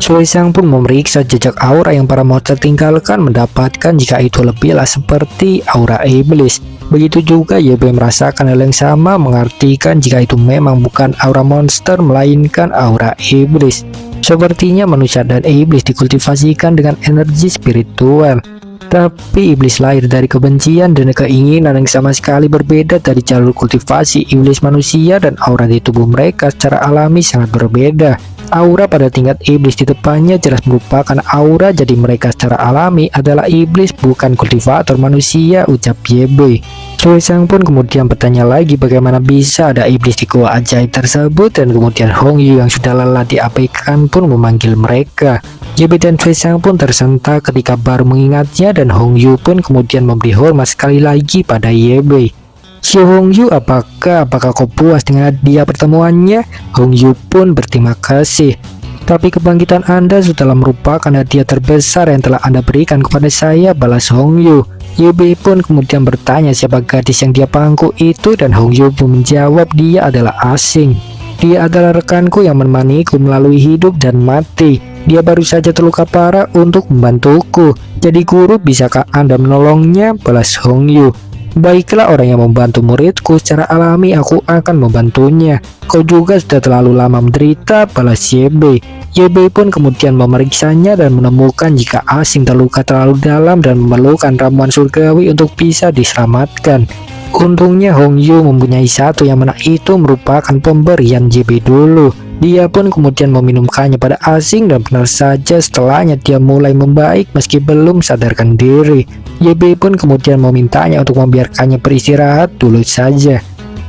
Sui Sang pun memeriksa jejak aura yang para monster tinggalkan, mendapatkan jika itu lebihlah seperti aura iblis. Begitu juga YB merasakan hal yang sama, mengartikan jika itu memang bukan aura monster melainkan aura iblis. Sepertinya manusia dan iblis dikultivasikan dengan energi spiritual. Tapi iblis lahir dari kebencian dan keinginan yang sama sekali berbeda dari jalur kultivasi iblis manusia, dan aura di tubuh mereka secara alami sangat berbeda. Aura pada tingkat iblis di depannya jelas merupakan aura, jadi mereka secara alami adalah iblis bukan kultivator manusia, ucap YB. Sui Sang pun kemudian bertanya lagi bagaimana bisa ada iblis di gua ajaib tersebut, dan kemudian Hongyu yang sudah lelah diabaikan pun memanggil mereka. YB dan Sui Sang pun tersentak ketika baru mengingatnya, dan Hongyu pun kemudian memberi hormat sekali lagi pada YB. Si Hongyu, apakah kau puas dengan dia pertemuannya? Hongyu pun berterima kasih. Tapi kebangkitan Anda sudahlah merupakan hadiah terbesar yang telah Anda berikan kepada saya, balas Hongyu. YB pun kemudian bertanya siapa gadis yang dia pangku itu, dan Hongyu pun menjawab dia adalah asing. Dia adalah rekanku yang menemaniku melalui hidup dan mati. Dia baru saja terluka parah untuk membantuku. Jadi guru, bisakah Anda menolongnya? Balas Hongyu. Baiklah, orang yang membantu muridku secara alami aku akan membantunya. Kau juga sudah terlalu lama menderita, balas YB. YB pun kemudian memeriksanya dan menemukan jika asing terluka terlalu dalam dan memerlukan ramuan surgawi untuk bisa diselamatkan. Untungnya Hongyu mempunyai satu yang mana itu merupakan pemberian YB dulu. Dia pun kemudian meminumkannya pada asing, dan benar saja setelahnya dia mulai membaik meski belum sadarkan diri. YB pun kemudian memintanya untuk membiarkannya beristirahat dulu saja.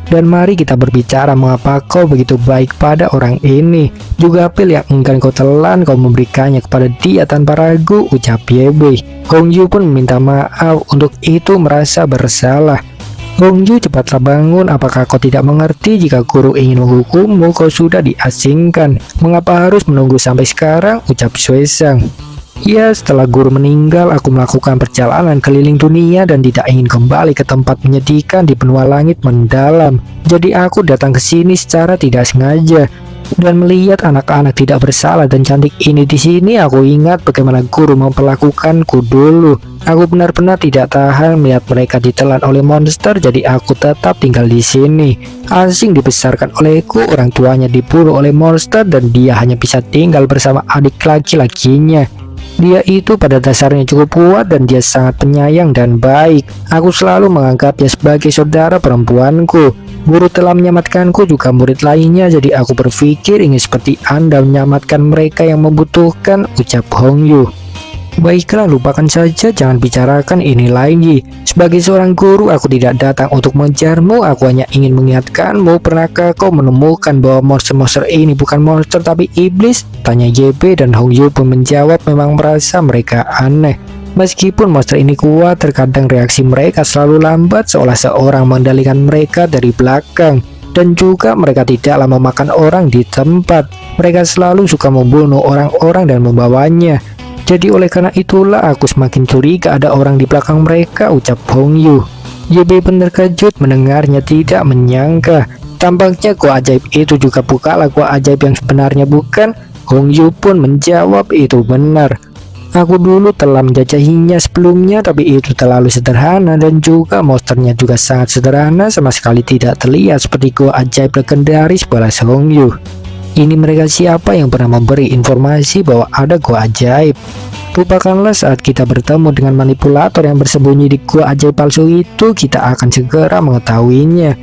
Dan mari kita berbicara mengapa kau begitu baik pada orang ini. Juga pil yang enggan kau telan kau memberikannya kepada dia tanpa ragu, ucap YB. Hongyu pun meminta maaf untuk itu, merasa bersalah. Hongyu, cepatlah bangun, apakah kau tidak mengerti jika guru ingin menghukummu kau sudah diasingkan? Mengapa harus menunggu sampai sekarang, ucap Sui Sang. Ya, setelah guru meninggal aku melakukan perjalanan keliling dunia dan tidak ingin kembali ke tempat menyedihkan di benua langit mendalam. Jadi aku datang ke sini secara tidak sengaja. Dan melihat anak-anak tidak bersalah dan cantik ini di sini, aku ingat bagaimana guru memperlakukanku dulu. Aku benar-benar tidak tahan melihat mereka ditelan oleh monster, jadi aku tetap tinggal di sini. Asing dibesarkan olehku, orang tuanya dibunuh oleh monster, dan dia hanya bisa tinggal bersama adik laki-lakinya. Dia itu pada dasarnya cukup kuat dan dia sangat penyayang dan baik. Aku selalu menganggapnya sebagai saudara perempuanku. Guru telah menyelamatkanku juga murid lainnya, jadi aku berpikir ingin seperti Anda menyelamatkan mereka yang membutuhkan, ucap Hongyu. Baiklah, lupakan saja, jangan bicarakan ini lagi. Sebagai seorang guru, aku tidak datang untuk mengejarmu, aku hanya ingin mengingatkanmu, pernahkah kau menemukan bahwa monster-monster ini bukan monster tapi iblis? Tanya YB, dan Hongyu pun menjawab memang merasa mereka aneh. Meskipun monster ini kuat, terkadang reaksi mereka selalu lambat, seolah seorang mengendalikan mereka dari belakang. Dan juga mereka tidaklah memakan orang di tempat. Mereka selalu suka membunuh orang-orang dan membawanya. Jadi oleh karena itulah aku semakin curiga ada orang di belakang mereka, ucap Hongyu. YB pun terkejut mendengarnya, tidak menyangka. Tampaknya gua ajaib itu juga bukanlah gua ajaib yang sebenarnya, bukan? Hongyu pun menjawab itu benar. Aku dulu telah menjajahinya sebelumnya, tapi itu terlalu sederhana dan juga monsternya juga sangat sederhana, sama sekali tidak terlihat seperti gua ajaib legendaris, balas Hongyu. Ini mereka siapa yang pernah memberi informasi bahwa ada gua ajaib? Lupakanlah saat kita bertemu dengan manipulator yang bersembunyi di gua ajaib palsu itu, kita akan segera mengetahuinya.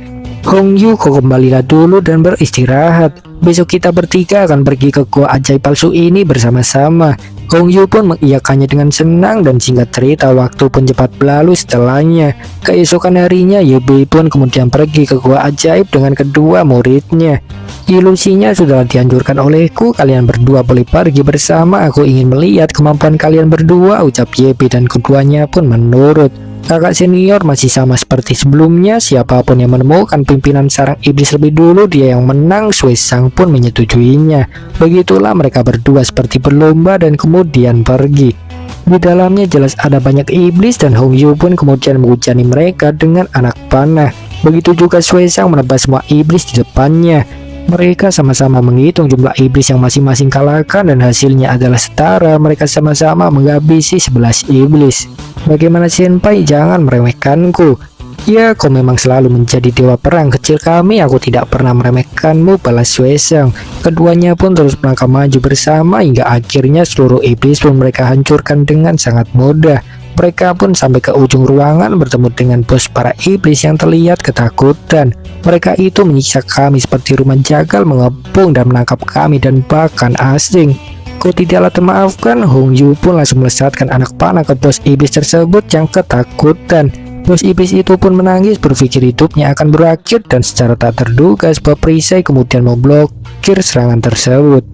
Hongyu, kau kembalilah dulu dan beristirahat. Besok kita bertiga akan pergi ke gua ajaib palsu ini bersama-sama. Hongyu pun mengiyakannya dengan senang, dan singkat cerita waktu pun cepat berlalu setelahnya. Keesokan harinya YB pun kemudian pergi ke gua ajaib dengan kedua muridnya. Ilusinya sudah dianjurkan olehku, kalian berdua boleh pergi bersama, aku ingin melihat kemampuan kalian berdua, ucap YB, dan keduanya pun menurut. Kakak senior masih sama seperti sebelumnya, siapapun yang menemukan pimpinan sarang iblis lebih dulu dia yang menang. Sui Sang pun menyetujuinya. Begitulah mereka berdua seperti berlomba dan kemudian pergi. Di dalamnya jelas ada banyak iblis, dan Hongyu pun kemudian menghujani mereka dengan anak panah. Begitu juga Sui Sang menebas semua iblis di depannya. Mereka sama-sama menghitung jumlah iblis yang masing-masing kalahkan dan hasilnya adalah setara. Mereka sama-sama menghabisi 11 iblis. Bagaimana senpai, jangan meremehkanku. Ya, kau memang selalu menjadi dewa perang kecil kami. Aku tidak pernah meremehkanmu, balas Suesang. Keduanya pun terus melangkah maju bersama hingga akhirnya seluruh iblis pun mereka hancurkan dengan sangat mudah. Mereka pun sampai ke ujung ruangan bertemu dengan bos para iblis yang terlihat ketakutan. Mereka itu menyiksa kami seperti rumah jagal, mengepung dan menangkap kami dan bahkan asing. Kau tidaklah termaafkan. Hong Yu pun langsung melesatkan anak panah ke bos iblis tersebut yang ketakutan. Bos iblis itu pun menangis, berpikir hidupnya akan berakhir, dan secara tak terduga sebuah perisai kemudian memblokir serangan tersebut.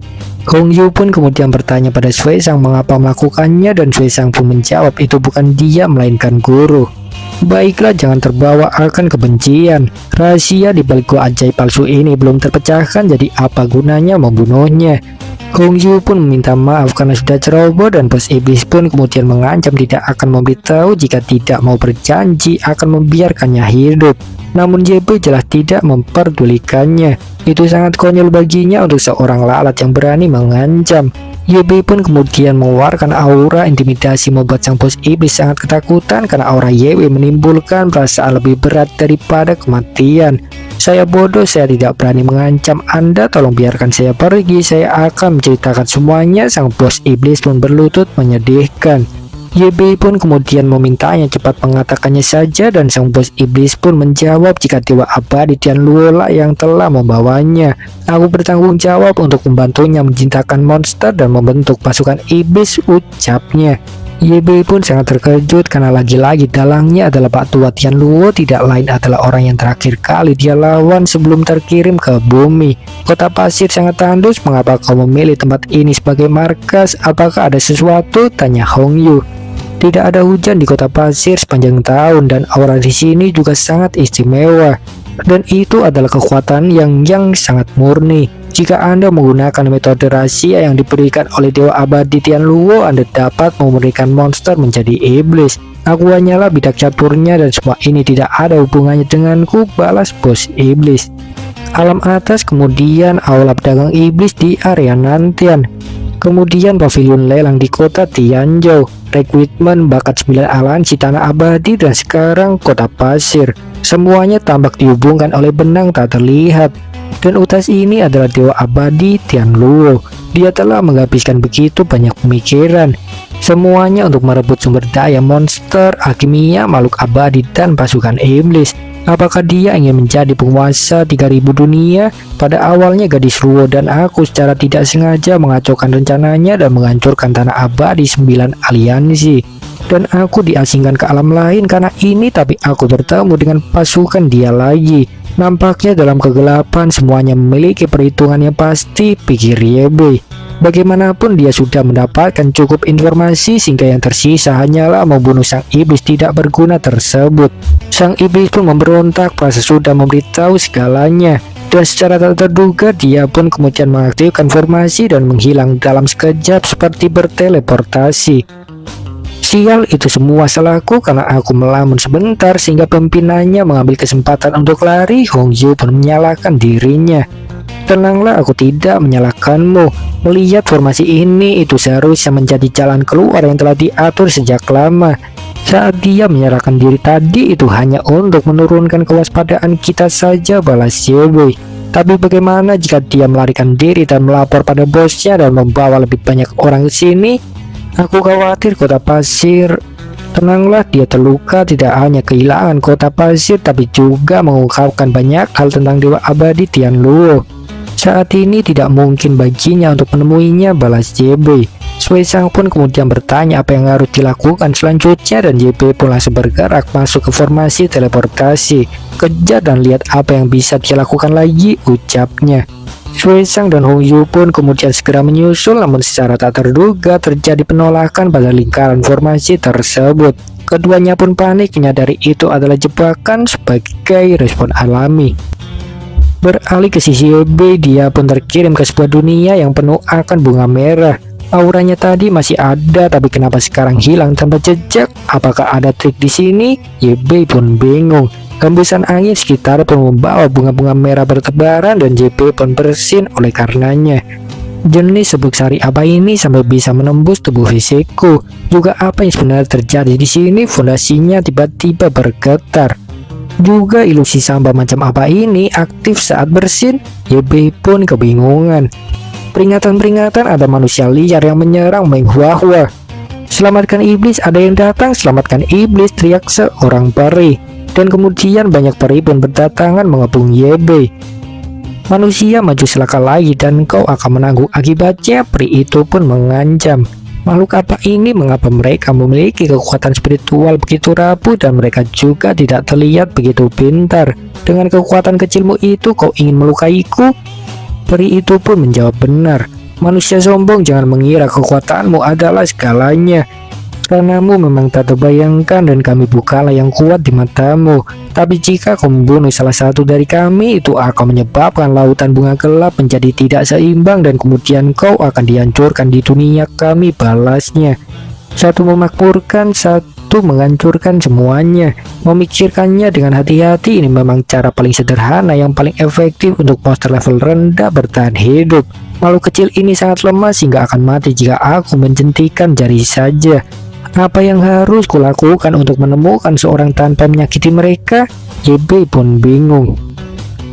Hong Yu pun kemudian bertanya pada Suesang mengapa melakukannya, dan Suesang pun menjawab itu bukan dia melainkan guru. Baiklah, jangan terbawa akan kebencian. Rahasia di balik gua ajaib palsu ini belum terpecahkan, jadi apa gunanya membunuhnya? Hong Yu pun meminta maaf karena sudah ceroboh, dan bos iblis pun kemudian mengancam tidak akan memberitahu jika tidak mau berjanji akan membiarkannya hidup. Namun JB jelas tidak memperdulikannya. Itu sangat konyol baginya untuk seorang lalat yang berani mengancam. YB pun kemudian mengeluarkan aura intimidasi membuat sang bos iblis sangat ketakutan karena aura YB menimbulkan perasaan lebih berat daripada kematian. Saya bodoh, saya tidak berani mengancam Anda, tolong biarkan saya pergi, saya akan menceritakan semuanya. Sang bos iblis pun berlutut menyedihkan. YB pun kemudian memintanya cepat mengatakannya saja, dan sang bos iblis pun menjawab jika dewa abadi Tianluo lah yang telah membawanya. Aku bertanggung jawab untuk membantunya mencintakan monster dan membentuk pasukan iblis, ucapnya. YB pun sangat terkejut karena lagi-lagi dalangnya adalah Pak Tua Tianluo, tidak lain adalah orang yang terakhir kali dia lawan sebelum terkirim ke bumi. Kota pasir sangat tandus, mengapa kau memilih tempat ini sebagai markas? Apakah ada sesuatu? Tanya Hong Yu. Tidak ada hujan di kota pasir sepanjang tahun dan aura di sini juga sangat istimewa. Dan itu adalah kekuatan yang sangat murni. Jika Anda menggunakan metode rahasia yang diberikan oleh Dewa Abadi Tianluo, Anda dapat memberikan monster menjadi iblis. Aku hanyalah bidak caturnya dan semua ini tidak ada hubungannya denganku, balas bos iblis. Alam atas, kemudian aula pedagang iblis di area Nantian. Kemudian pavilion lelang di kota Tianzhou, rekrutmen bakat 9 aliansi tanah abadi, dan sekarang kota pasir. Semuanya tampak dihubungkan oleh benang tak terlihat. Dan utas ini adalah dewa abadi Tianluo. Dia telah menghabiskan begitu banyak pemikiran, semuanya untuk merebut sumber daya monster, alkimia, makhluk abadi, dan pasukan iblis. Apakah dia ingin menjadi penguasa 3000 dunia? Pada awalnya gadis Luo dan aku secara tidak sengaja mengacaukan rencananya dan menghancurkan tanah abadi 9 aliansi. Dan aku diasingkan ke alam lain karena ini, tapi aku bertemu dengan pasukan dia lagi. Nampaknya dalam kegelapan semuanya memiliki perhitungan yang pasti, pikir YB. Bagaimanapun dia sudah mendapatkan cukup informasi sehingga yang tersisa hanyalah membunuh sang iblis tidak berguna tersebut. Sang iblis pun memberontak, merasa sudah memberitahu segalanya. Dan secara tak terduga dia pun kemudian mengaktifkan formasi dan menghilang dalam sekejap seperti berteleportasi. Sial, itu semua salahku karena aku melamun sebentar sehingga pimpinannya mengambil kesempatan untuk lari. Hong Yu pun menyalahkan dirinya. Tenanglah, aku tidak menyalahkanmu. Melihat formasi ini, itu seharusnya menjadi jalan keluar yang telah diatur sejak lama. Saat dia menyerahkan diri tadi, itu hanya untuk menurunkan kewaspadaan kita saja, balas YB. Tapi bagaimana jika dia melarikan diri dan melapor pada bosnya dan membawa lebih banyak orang ke sini? Aku khawatir kota pasir. Tenanglah, dia terluka tidak hanya kehilangan kota pasir tapi juga mengungkapkan banyak hal tentang dewa abadi Tianluo. Saat ini tidak mungkin baginya untuk menemuinya, balas JB. Suesang pun kemudian bertanya apa yang harus dilakukan selanjutnya, dan JB pun langsung bergerak masuk ke formasi teleportasi. Kejar dan lihat apa yang bisa dia lakukan lagi, ucapnya. Suesang dan Hong Yu pun kemudian segera menyusul, namun secara tak terduga terjadi penolakan pada lingkaran formasi tersebut. Keduanya pun panik, menyadari itu adalah jebakan sebagai respon alami. Beralih ke sisi YB, dia pun terkirim ke sebuah dunia yang penuh akan bunga merah. Auranya tadi masih ada, tapi kenapa sekarang hilang tanpa jejak? Apakah ada trik di sini? YB pun bingung. Hembusan angin sekitar pun membawa bunga-bunga merah bertebaran dan JB pun bersin oleh karenanya. Jenis sebuk sari apa ini sampai bisa menembus tubuh fisikku? Juga apa yang sebenarnya terjadi di sini? Fondasinya tiba-tiba bergetar. Juga ilusi samba macam apa ini aktif saat bersin? YB pun kebingungan. Peringatan-peringatan ada manusia liar yang menyerang menghua-hua. Selamatkan iblis, ada yang datang, selamatkan iblis, teriak seorang peri. Dan kemudian banyak peri pun berdatangan mengepung YB. Manusia maju selangkah lagi dan kau akan menanggung akibatnya, peri itu pun mengancam. Makhluk apa ini? Mengapa mereka memiliki kekuatan spiritual begitu rapuh dan mereka juga tidak terlihat begitu pintar? Dengan kekuatan kecilmu itu kau ingin melukaiku? Peri itu pun menjawab, benar. Manusia sombong, jangan mengira kekuatanmu adalah segalanya. Karenamu memang tak terbayangkan dan kami bukanlah yang kuat di matamu. Tapi jika kau membunuh salah satu dari kami, itu akan menyebabkan lautan bunga gelap menjadi tidak seimbang dan kemudian kau akan dihancurkan di dunia kami, balasnya. Satu memakmurkan, satu menghancurkan semuanya. Memikirkannya dengan hati-hati ini memang cara paling sederhana yang paling efektif untuk monster level rendah bertahan hidup. Makhluk kecil ini sangat lemah sehingga akan mati jika aku menjentikan jari saja. Apa yang harus kulakukan untuk menemukan seorang tanpa menyakiti mereka? YB pun bingung.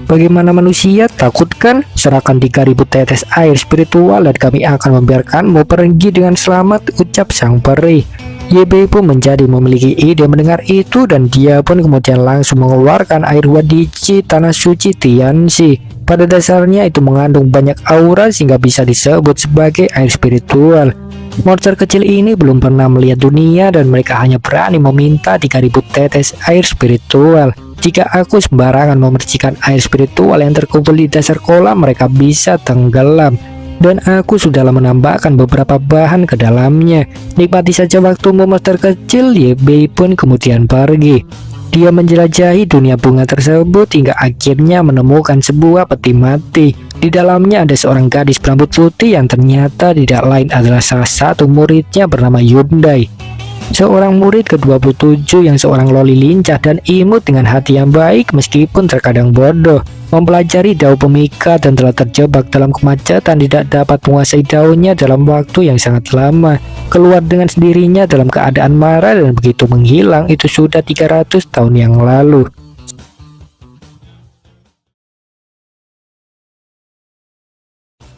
Bagaimana manusia? Takut kan? Serahkan 3000 tetes air spiritual dan kami akan membiarkanmu pergi dengan selamat, ucap sang peri. YB pun menjadi memiliki ide mendengar itu dan dia pun kemudian langsung mengeluarkan air wadici tanah suci Tianxi. Pada dasarnya itu mengandung banyak aura sehingga bisa disebut sebagai air spiritual. Monster kecil ini belum pernah melihat dunia dan mereka hanya berani meminta 3000 tetes air spiritual. Jika aku sembarangan memercikan air spiritual yang terkumpul di dasar kolam, mereka bisa tenggelam. Dan aku sudah menambahkan beberapa bahan ke dalamnya. Nikmati saja waktumu, monster kecil. YB pun kemudian pergi. Dia menjelajahi dunia bunga tersebut hingga akhirnya menemukan sebuah peti mati. Di dalamnya ada seorang gadis berambut putih yang ternyata tidak lain adalah salah satu muridnya bernama Yundai. Seorang murid ke-27 yang seorang loli lincah dan imut dengan hati yang baik meskipun terkadang bodoh. Mempelajari dao pemikat dan telah terjebak dalam kemacetan, tidak dapat menguasai daunnya dalam waktu yang sangat lama. Keluar dengan sendirinya dalam keadaan marah dan begitu menghilang itu sudah 300 tahun yang lalu.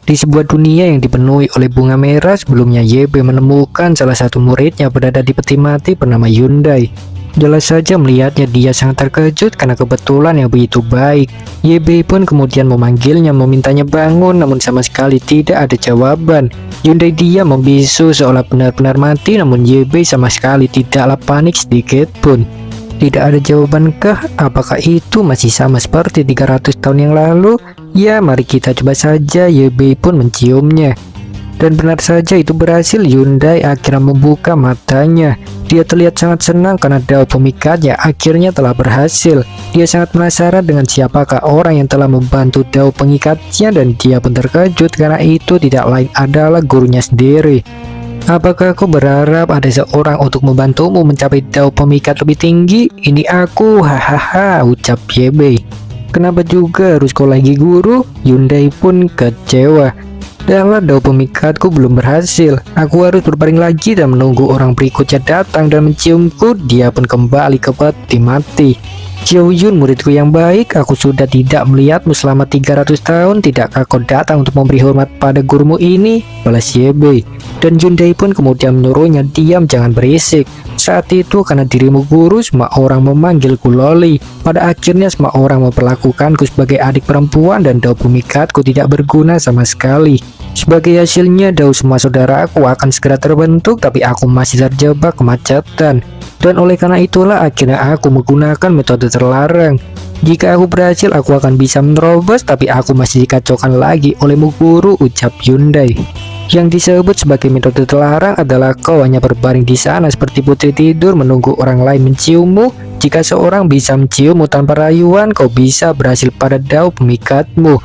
Di sebuah dunia yang dipenuhi oleh bunga merah, sebelumnya YB menemukan salah satu muridnya berada di peti mati bernama Yundai. Jelas saja melihatnya dia sangat terkejut karena kebetulan yang begitu baik. YB pun kemudian memanggilnya memintanya bangun namun sama sekali tidak ada jawaban. Yundai dia membisu seolah benar-benar mati namun YB sama sekali tidaklah panik sedikit pun. Tidak ada jawabankah? Apakah itu masih sama seperti 300 tahun yang lalu? Ya, mari kita coba saja. YB pun menciumnya. Dan benar saja itu berhasil. Yundai akhirnya membuka matanya. Dia terlihat sangat senang karena dao pemikatnya akhirnya telah berhasil. Dia sangat penasaran dengan siapakah orang yang telah membantu dao pengikatnya dan dia pun terkejut karena itu tidak lain adalah gurunya sendiri. Apakah kau berharap ada seorang untuk membantumu mencapai dao pemikat lebih tinggi? Ini aku, hahaha, ucap YB. Kenapa juga harus kau lagi guru? Yundai pun kecewa. Dahlah, dao pemikatku belum berhasil. Aku harus berbaring lagi dan menunggu orang berikutnya datang dan menciumku. Dia pun kembali ke peti mati. Xiao Yun, muridku yang baik, aku sudah tidak melihatmu selama 300 tahun. Tidakkah kau datang untuk memberi hormat pada gurumu ini? Balas YB. Dan Yundai pun kemudian menyuruhnya diam, jangan berisik. Saat itu karena dirimu guru, semua orang memanggilku loli. Pada akhirnya semua orang memperlakukanku sebagai adik perempuan dan dao pemikatku tidak berguna sama sekali. Sebagai hasilnya dao semua saudaraku akan segera terbentuk, tapi aku masih terjebak kemacetan. Dan oleh karena itulah akhirnya aku menggunakan metode terlarang. Jika aku berhasil aku akan bisa menerobos, tapi aku masih dikacaukan lagi olehmu guru, ucap Yundai. Yang disebut sebagai metode terlarang adalah kau hanya berbaring di sana seperti putri tidur menunggu orang lain menciummu. Jika seorang bisa menciummu tanpa rayuan, kau bisa berhasil pada dao pemikatmu.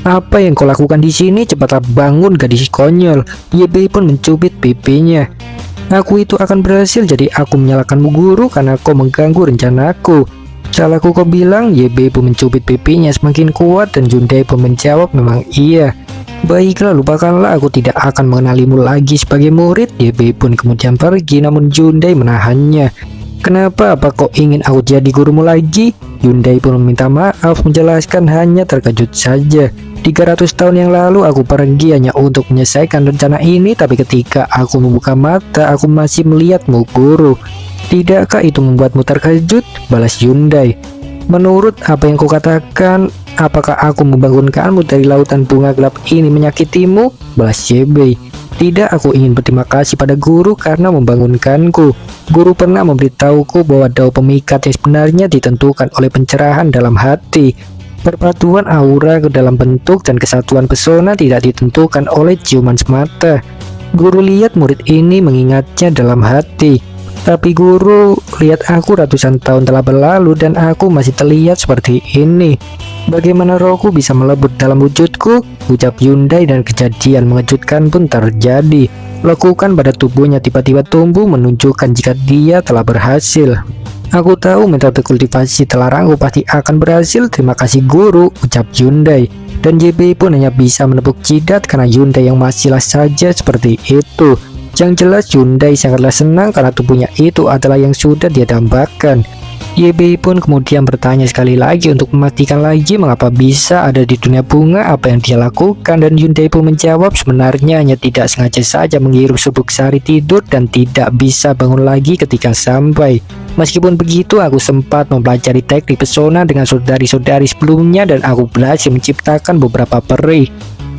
Apa yang kau lakukan di sini? Cepatlah bangun, gadis konyol. YB pun mencubit pipinya. Aku itu akan berhasil, jadi aku menyalahkanmu guru karena kau mengganggu rencanaku. Salahku kau bilang? YB pun mencubit pipinya semakin kuat dan Hyundai pun menjawab memang iya. Baiklah, lupakanlah, aku tidak akan mengenalimu lagi sebagai murid. YB pun kemudian pergi, namun Hyundai menahannya. Kenapa? Apa kau ingin aku jadi gurumu lagi? Hyundai pun meminta maaf, menjelaskan hanya terkejut saja. 300 tahun yang lalu aku pergi hanya untuk menyelesaikan rencana ini, tapi ketika aku membuka mata, aku masih melihatmu, guru. Tidakkah itu membuatmu terkejut? Balas Hyundai. Menurut apa yang kau katakan, apakah aku membangunkanmu dari lautan bunga gelap ini menyakitimu? Balas YB. Tidak, aku ingin berterima kasih pada guru karena membangunkanku. Guru pernah memberitahuku bahwa dao pemikat yang sebenarnya ditentukan oleh pencerahan dalam hati. Perpaduan aura ke dalam bentuk dan kesatuan pesona tidak ditentukan oleh ciuman semata. Guru lihat murid ini mengingatnya dalam hati. Tapi guru, lihat aku ratusan tahun telah berlalu dan aku masih terlihat seperti ini. Bagaimana rohku bisa melebur dalam wujudku? Ucap Hyundai dan kejadian mengejutkan pun terjadi. Lekukan pada tubuhnya tiba-tiba tumbuh menunjukkan jika dia telah berhasil. Aku tahu metode kultivasi telarangku pasti akan berhasil. Terima kasih guru, ucap Hyundai. Dan JB pun hanya bisa menepuk jidat karena Hyundai yang masihlah saja seperti itu. Yang jelas Hyundai sangatlah senang karena tubuhnya itu adalah yang sudah dia dambakan. YB pun kemudian bertanya sekali lagi untuk memastikan lagi mengapa bisa ada di dunia bunga apa yang dia lakukan, dan Hyundai pun menjawab sebenarnya hanya tidak sengaja saja menghirup subuk sari tidur dan tidak bisa bangun lagi ketika sampai. Meskipun begitu, aku sempat mempelajari teknik pesona dengan saudari-saudari sebelumnya dan aku berhasil menciptakan beberapa peri.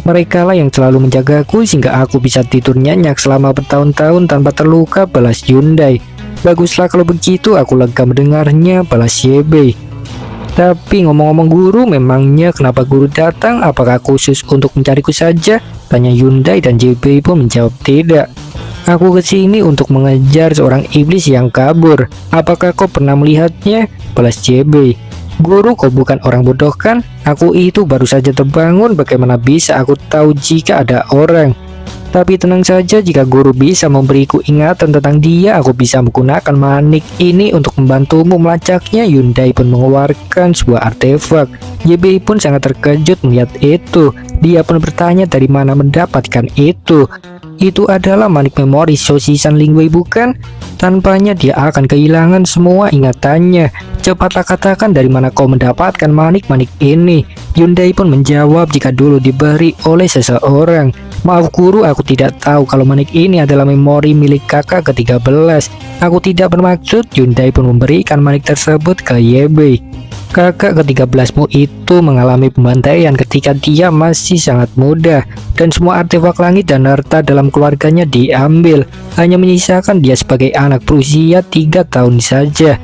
Mereka lah yang selalu menjagaku sehingga aku bisa tidur nyenyak selama bertahun-tahun tanpa terluka, balas Hyundai. Baguslah kalau begitu, aku lega mendengarnya, balas YB. Tapi ngomong-ngomong guru, memangnya kenapa guru datang? Apakah khusus untuk mencariku saja? Tanya Hyundai dan JB pun menjawab tidak. Aku kesini untuk mengejar seorang iblis yang kabur. Apakah kau pernah melihatnya? Balas JB. Guru, kau bukan orang bodoh kan? Aku itu baru saja terbangun, bagaimana bisa aku tahu jika ada orang? Tapi tenang saja, jika guru bisa memberiku ingatan tentang dia, aku bisa menggunakan manik ini untuk membantumu melacaknya. Hyundai pun mengeluarkan sebuah artefak. YB pun sangat terkejut melihat itu. Dia pun bertanya dari mana mendapatkan itu. Itu adalah manik memori Shoshisan Lingwei bukan? Tanpanya dia akan kehilangan semua ingatannya. Cepatlah katakan dari mana kau mendapatkan manik-manik ini. Hyundai pun menjawab jika dulu diberi oleh seseorang. Maaf guru, aku tidak tahu kalau manik ini adalah memori milik kakak ke-13. Aku tidak bermaksud. Hyundai pun memberikan manik tersebut ke YB. Kakak ke-13mu itu mengalami pembantaian ketika dia masih sangat muda, dan semua artefak langit dan harta dalam keluarganya diambil, hanya menyisakan dia sebagai anak berusia 3 tahun saja.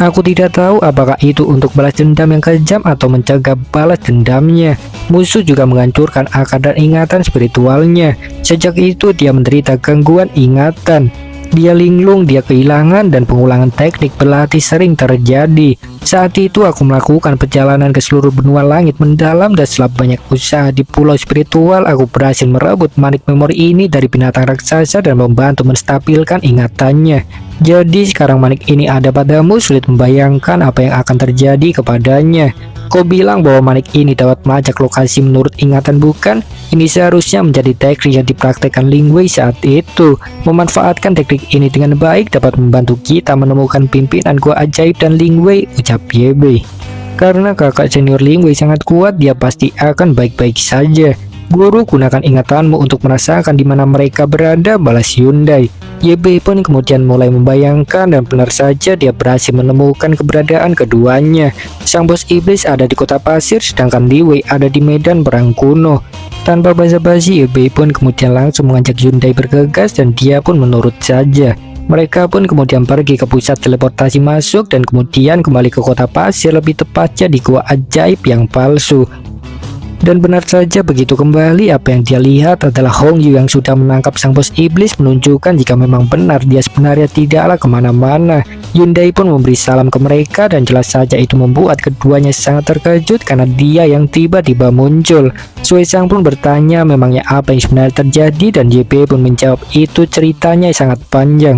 Aku tidak tahu apakah itu untuk balas dendam yang kejam atau mencegah balas dendamnya. Musuh juga menghancurkan akal dan ingatan spiritualnya. Sejak itu dia menderita gangguan ingatan. Dia linglung, dia kehilangan, dan pengulangan teknik berlatih sering terjadi. Saat itu aku melakukan perjalanan ke seluruh benua langit mendalam, dan setelah banyak usaha di pulau spiritual, aku berhasil merebut manik memori ini dari binatang raksasa dan membantu menstabilkan ingatannya. Jadi sekarang manik ini ada padamu, sulit membayangkan apa yang akan terjadi kepadanya. Kau bilang bahwa manik ini dapat melacak lokasi menurut ingatan bukan? Ini seharusnya menjadi teknik yang dipraktekkan Lingwei saat itu. Memanfaatkan teknik ini dengan baik dapat membantu kita menemukan pimpinan gua ajaib dan Lingwei, ucap YB. Karena kakak senior Lingwei sangat kuat, dia pasti akan baik-baik saja. Guru, gunakan ingatanmu untuk merasakan di mana mereka berada, balas Hyundai. YB pun kemudian mulai membayangkan, dan benar saja dia berhasil menemukan keberadaan keduanya. Sang bos iblis ada di kota pasir, sedangkan Lingwei ada di medan perang kuno. Tanpa basa-basi, YB pun kemudian langsung mengajak Hyundai bergegas, dan dia pun menurut saja. Mereka pun kemudian pergi ke pusat teleportasi masuk dan kemudian kembali ke kota pasir, lebih tepatnya di gua ajaib yang palsu. Dan benar saja begitu kembali, apa yang dia lihat adalah Hong Yu yang sudah menangkap sang bos iblis, menunjukkan jika memang benar dia sebenarnya tidaklah kemana-mana. Hyundai pun memberi salam ke mereka, dan jelas saja itu membuat keduanya sangat terkejut karena dia yang tiba-tiba muncul. Sui Sang pun bertanya memangnya apa yang sebenarnya terjadi, dan YB pun menjawab itu ceritanya sangat panjang.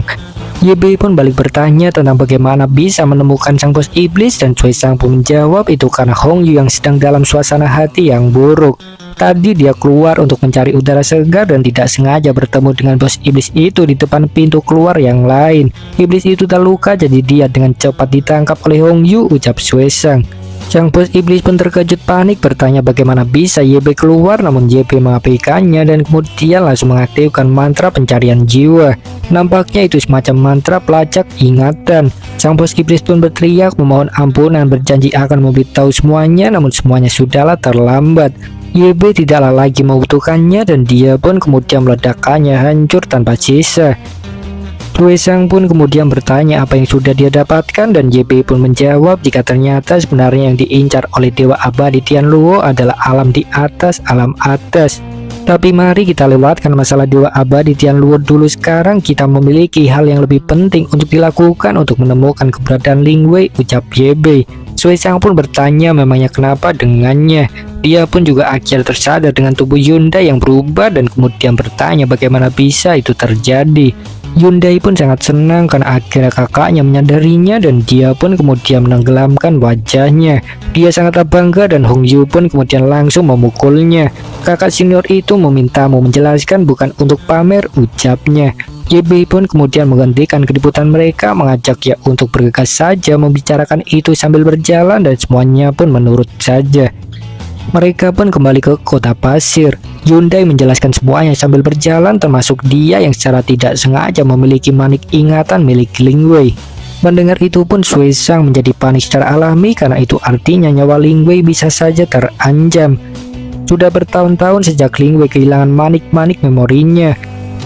YB pun balik bertanya tentang bagaimana bisa menemukan sang bos iblis, dan Choi Sang pun menjawab itu karena Hong Yu yang sedang dalam suasana hati yang buruk. Tadi dia keluar untuk mencari udara segar dan tidak sengaja bertemu dengan bos iblis itu di depan pintu keluar yang lain. Iblis itu terluka jadi dia dengan cepat ditangkap oleh Hong Yu, ucap Choi Sang. Sang bos iblis pun terkejut panik bertanya bagaimana bisa YB keluar, namun YB mengabaikannya dan kemudian langsung mengaktifkan mantra pencarian jiwa. Nampaknya itu semacam mantra pelacak ingatan. Sang bos iblis pun berteriak memohon ampunan, berjanji akan memberitahu semuanya, namun semuanya sudahlah terlambat. YB tidaklah lagi membutuhkannya dan dia pun kemudian meledakkannya hancur tanpa sisa. Choi Sang pun kemudian bertanya apa yang sudah dia dapatkan, dan YB pun menjawab jika ternyata sebenarnya yang diincar oleh Dewa Abadi Tianluo adalah alam di atas alam atas. Tapi mari kita lewatkan masalah Dewa Abadi Tianluo dulu. Sekarang kita memiliki hal yang lebih penting untuk dilakukan untuk menemukan keberadaan Ling Wei, ucap YB. Choi Sang pun bertanya memangnya kenapa dengannya. Dia pun juga akhirnya tersadar dengan tubuh Hyundai yang berubah dan kemudian bertanya bagaimana bisa itu terjadi. Hyundai pun sangat senang karena akhirnya kakaknya menyadarinya dan dia pun kemudian menenggelamkan wajahnya. Dia sangat bangga dan Hong Yu pun kemudian langsung memukulnya. Kakak senior itu memintamu menjelaskan bukan untuk pamer, ucapnya. YB pun kemudian menghentikan keributan mereka, mengajak ya untuk bergegas saja membicarakan itu sambil berjalan dan semuanya pun menurut saja. Mereka pun kembali ke kota pasir. Hyundai menjelaskan semuanya sambil berjalan, termasuk dia yang secara tidak sengaja memiliki manik ingatan milik Ling Wei. Mendengar itu pun Choi Sang menjadi panik secara alami karena itu artinya nyawa Ling Wei bisa saja terancam. Sudah bertahun-tahun sejak Ling Wei kehilangan manik-manik memorinya.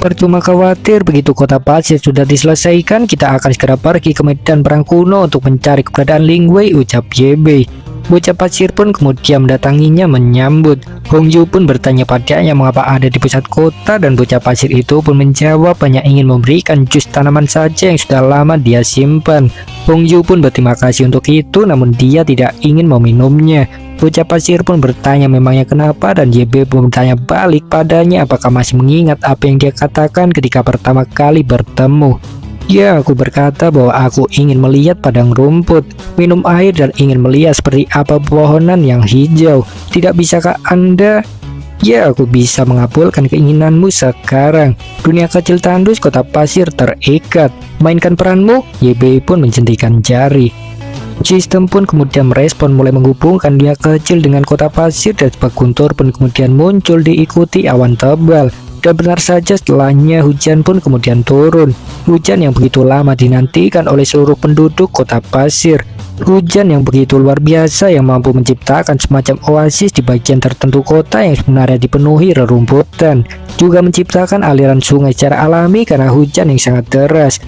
Percuma khawatir, begitu kota pasir sudah diselesaikan, kita akan segera pergi ke medan perang kuno untuk mencari keberadaan Ling Wei, ucap YB. Bocah pasir pun kemudian mendatanginya menyambut. Hong Yu pun bertanya padanya mengapa ada di pusat kota dan bocah pasir itu pun menjawab hanya ingin memberikan jus tanaman saja yang sudah lama dia simpan. Hong Yu pun berterima kasih untuk itu, namun dia tidak ingin meminumnya. Bocah pasir pun bertanya memangnya kenapa dan YB pun bertanya balik padanya apakah masih mengingat apa yang dia katakan ketika pertama kali bertemu. Ya, aku berkata bahwa aku ingin melihat padang rumput, minum air dan ingin melihat seperti apa pepohonan yang hijau. Tidak bisakah Anda? Ya, aku bisa mengabulkan keinginanmu sekarang. Dunia kecil tandus kota pasir terikat. Mainkan peranmu. YB pun menjentikan jari. Sistem pun kemudian merespon mulai menghubungkan dunia kecil dengan kota pasir dan sebuah guntur pun kemudian muncul diikuti awan tebal. Dan benar saja setelahnya hujan pun kemudian turun. Hujan yang begitu lama dinantikan oleh seluruh penduduk kota pasir. Hujan yang begitu luar biasa yang mampu menciptakan semacam oasis di bagian tertentu kota yang sebenarnya dipenuhi rerumputan. Juga menciptakan aliran sungai secara alami karena hujan yang sangat deras.